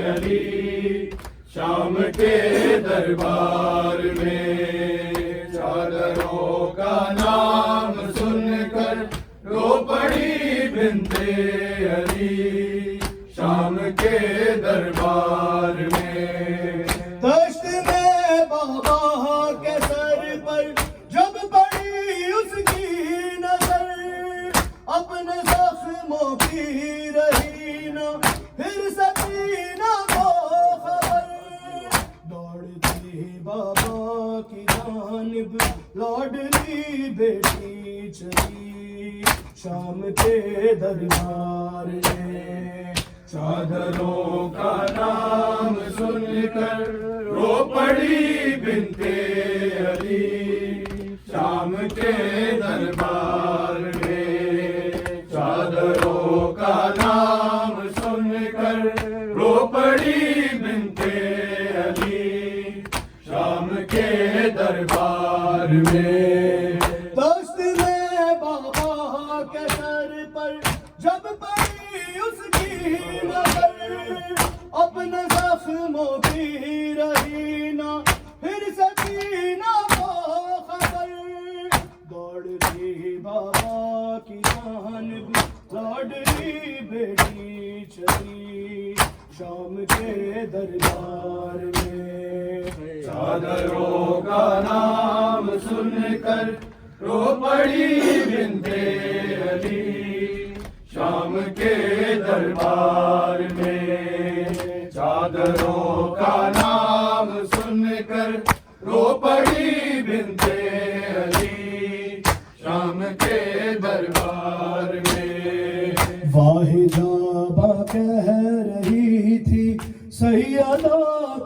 علی شام کے دربار میں چادروں شام کے دربار میں دشت میں بابا کے سر پر جب پڑی اس کی نظر اپنے زخموں کی رہی نہ پھر سکینہ کو خبر دوڑتی بابا کی جانب لاڈلی بیٹی چلی شام کے دربار میں چادروں کا نام سن کر رو پڑی بنت علی شام کے دربار میں چادروں کا نام سن کر رو پڑی بنت علی شام کے دربار میں دست میں بابا کے سر پر جب پڑی اس کی نظر اپنے زخموں کی رہی نہ پھر سکینہ کو خبر دوڑتی بابا کی جانب لاڈلی بیٹی چلی شام کے دربار میں چادروں کا نام سن کر رو پڑی بنت علی شام کے دربار میں چادروں کا نام سن کر رو پڑی بنت علی شام کے دربار میں واحدہ با کہہ رہی تھی سیدہ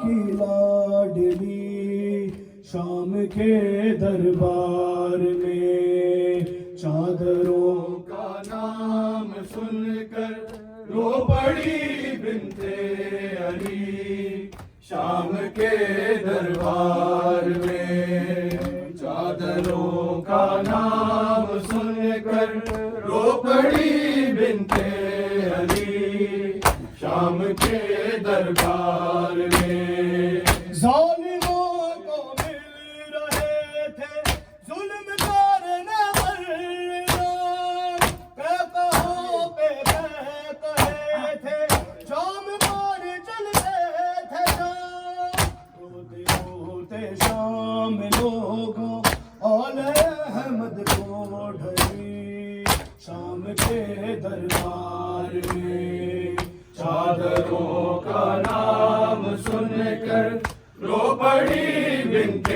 کی لاڈلی شام کے دربار میں چادروں کا نام سن کر رو پڑی بنت علی شام کے دربار میں چادروں کا نام سن کر رو پڑی بنت علی شام کے دربار میں ظالموں کو مل رہے تھے ظلم کرنے والوں کہوں پہ کہے تھے شام پر چلتے تھے شام روتے روتے شام لوگوں آل احمد کو ڈھلی شام کے دربار میں چادروں کا نام سن کر رو پڑی بنت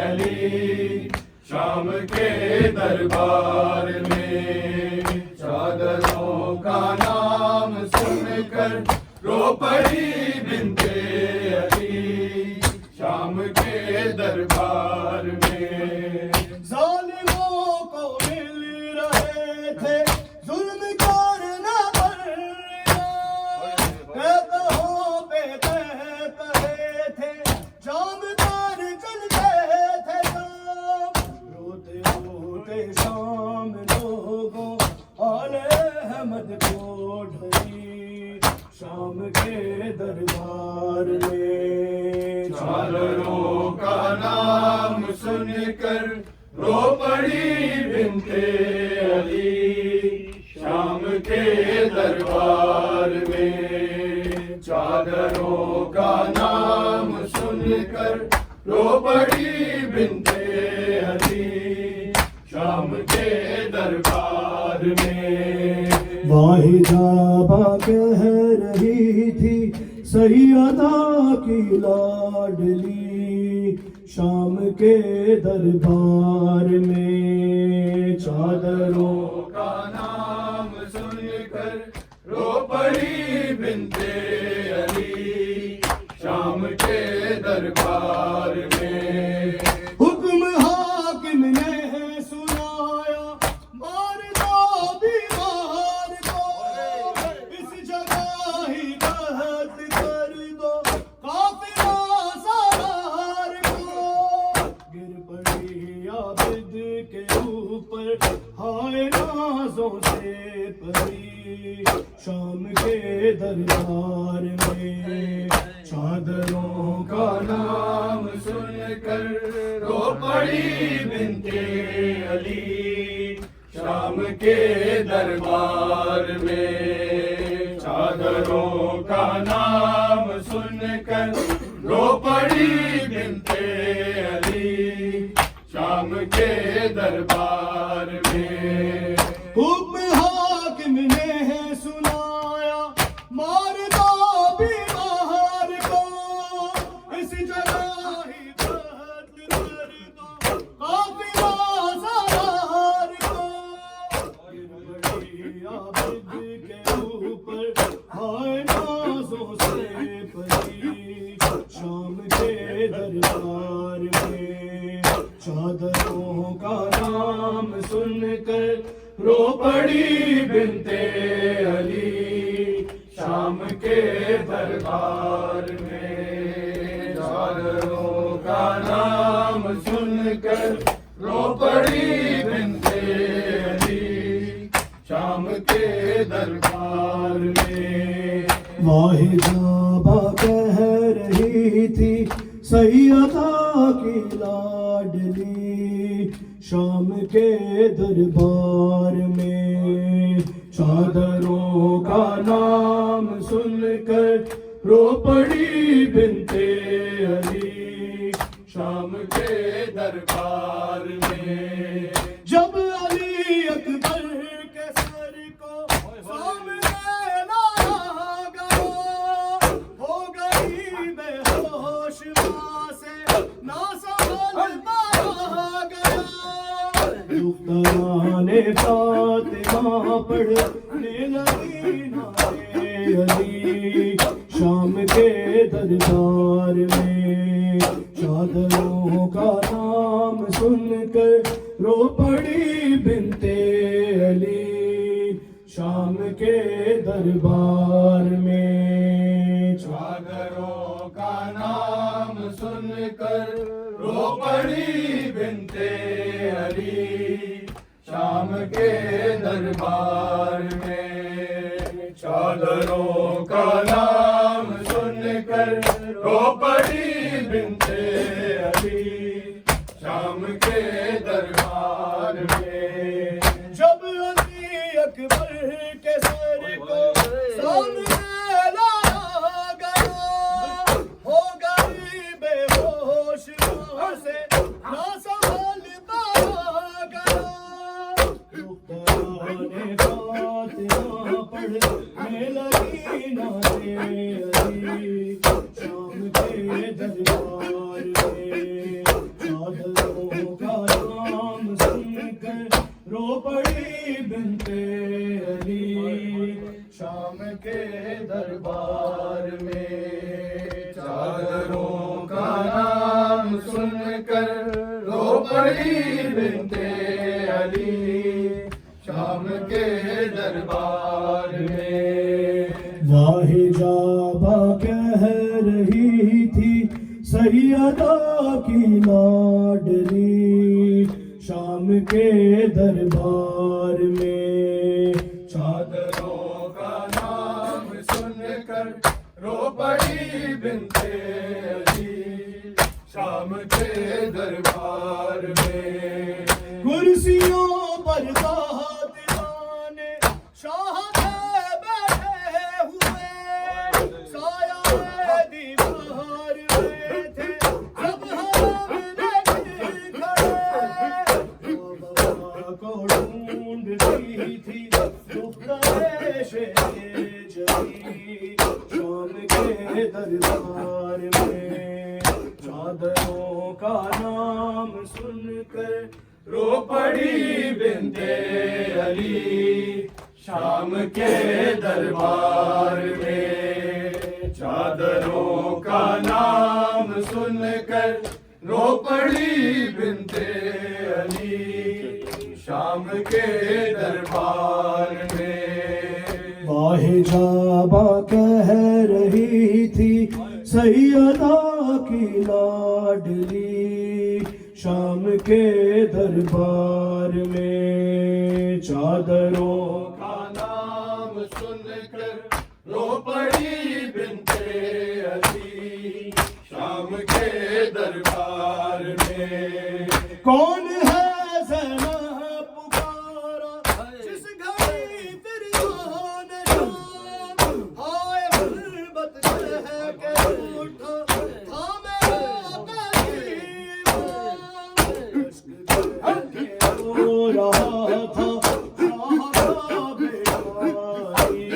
علی شام کے دربار میں چادروں کا نام سن کر رو پڑی بنت علی شام کے دربار میں ظالموں کو مل رہے تھے ظلم کرنا کہوں پہ کہے تھے شام دار چلتے تھے شام روتے روتے شام لوگوں آل احمد کو ڈھلی شام کے دربار میں چادروں کا نام سن کر رو پڑی بنت علی شام کے دربار میں چادروں کا نام سن کر رو پڑی بنت علی شام کے دربار میں واحدہ با کہہ رہی تھی سیدہ کی لاڈلی شام کے دربار میں چادروں کا نام سن کر رو پڑی بنت علی شام کے دربار میں حکم حاکم نے سنایا مار دو بیمار کو اس جگہ ہی قحط کر دو قافلہ سالار کو گر پڑی عابد کے اوپر ہائے نازوں سے پری شام کے دربار میں چادروں کا نام سن کر رو پڑی بنت علی شام کے دربار میں چادر چادروں کا نام سن کر رو پڑی بنتے علی شام کے دربار میں. حکم حاکم نے ہے سنایا مار دو بیمار کو اس جگہ ہی قتل کر دو قافلہ سوار کو. بڑی عابد کے اوپر ہائے نازوں سے پری شام کے دربار میں. چادروں کا نام سن کر رو پڑی بنتے علی شام کے دربار میں. چادروں کا نام سن کر رو پڑی بنتے علی شام کے دربار میں. واحدہ کہہ رہی تھی سیدہ کی لاڈلی شام کے دربار میں. چادروں کا نام سن کر رو پڑی بنتے علی شام کے دربار میں. جب علی اکبر کے سر کو سامنے لایا گیا ہو گئی بے ہوش ماں سے نہ سنبھال پایا گیا. دختران فاطمہ پڑھنے لگی نعرے علی شام کے دربار میں. چادروں کا نام سن کر رو پڑی بنتے علی شام کے دربار میں. چادروں کا نام سن کر رو پڑی بنتے علی شام کے دربار میں. چادروں کا نام سن کر رو پڑی بنتے علی شام کے دربار میں. جب علی اکبر کے سر کو سامنے لایا گیا ہو گئی بے ہوش ماں سے نہ سنبھال پایا گیا. دختران فاطمہ پڑھنے لگی نعرے علی شام کے دربار میں. چادروں کا نام سن کر رو پڑی بنتے علی شام کے دربار میں. چادروں کا نام سن کر رو پڑی بنتے علی شام کے دربار میں. واحجابہ کہہ رہی تھی سیدہ کی لاڈلی شام کے دربار میں. چادروں کا نام سن کر رو پڑی بنتے علی شام کے دربار میں. کرسیوں پر فاطمہ نے شاہ کے بیٹھے ہوئے سایہ دیوار میں تھے سب حرم لے کھڑے. بابا کو ڈھونڈ رہی تھی دختر شہر جلی شام کے دربار میں. چادروں کا نام سن کر رو پڑی بنتے علی شام کے دربار میں. چادروں کا نام سن کر رو پڑی بنتے علی شام کے دربار میں. واحجابہ کہہ رہی تھی سیدہ کی لاڈلی شام کے دربار میں. چادروں کا نام سن کر رو پڑی بنتے علی شام کے دربار میں. کون ہے زینب پکارا جس گھڑی فریاد شام کے اٹھا تھامے رو رہا تھا صحابہ بیداری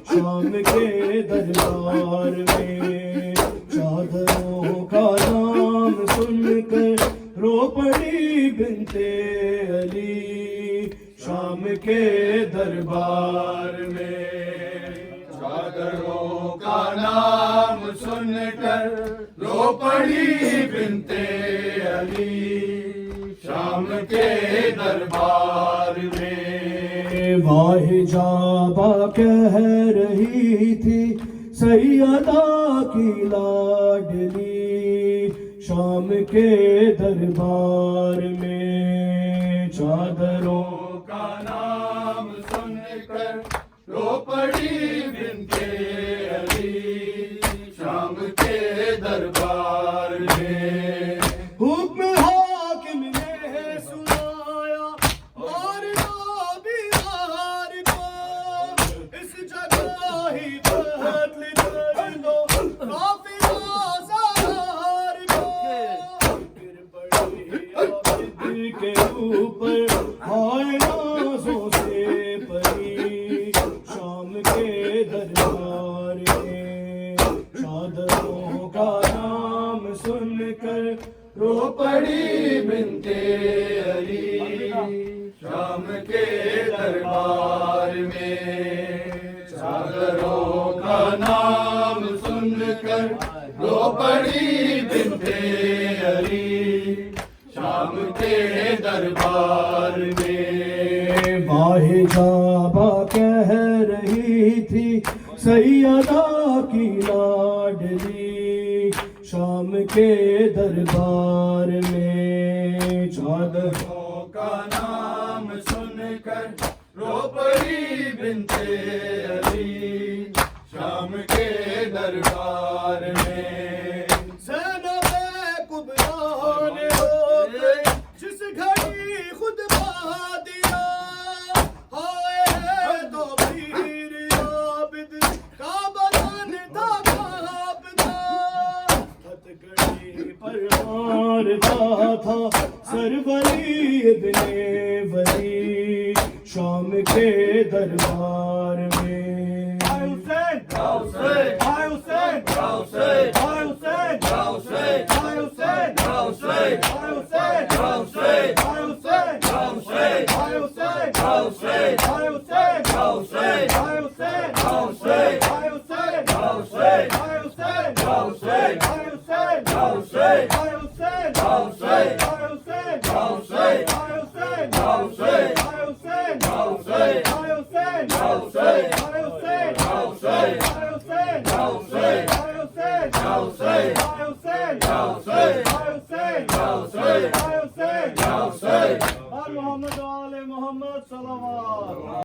شام کے دربار میں چادروں کا نام سن کر رو پڑی بنت علی شام کے دربار میں چادروں کا نام سن کر رو پڑی بنت علی شام کے دربار میں واہ جابا کہہ رہی تھی سیدہ کی لاڈلی شام کے دربار میں چادروں کا نام سن کر رو پڑی بنت علی شام کے دربار میں حکم حاکم نے سنایا مارنا بیمار کو اس جگہ ہی قتل کر دو قافلہ سالار کو پھر بڑی عابد کے اوپر ہائے نازوں سے پری شام کے دربار میں چادروں کا نام سن کر رو پڑی بنت علی شام کے دربار میں چادروں کا نام سن کر رو پڑی بنت علی شام کے دربار میں واہ جابا کہہ رہی تھی سیدہ کی لاڈلی شام کے دربار میں چادروں کا نام سن کر رو پڑی بنت علی شام کے دربار میں زینب کبریٰ نے ہو گئی جس گھڑی خود بہا دیا ہائے تو پیر عابد کا بدن تھا کانپتا ہتھ گھڑی پر مارتا تھا سروری ابن ولی شام کے دربار میں محمد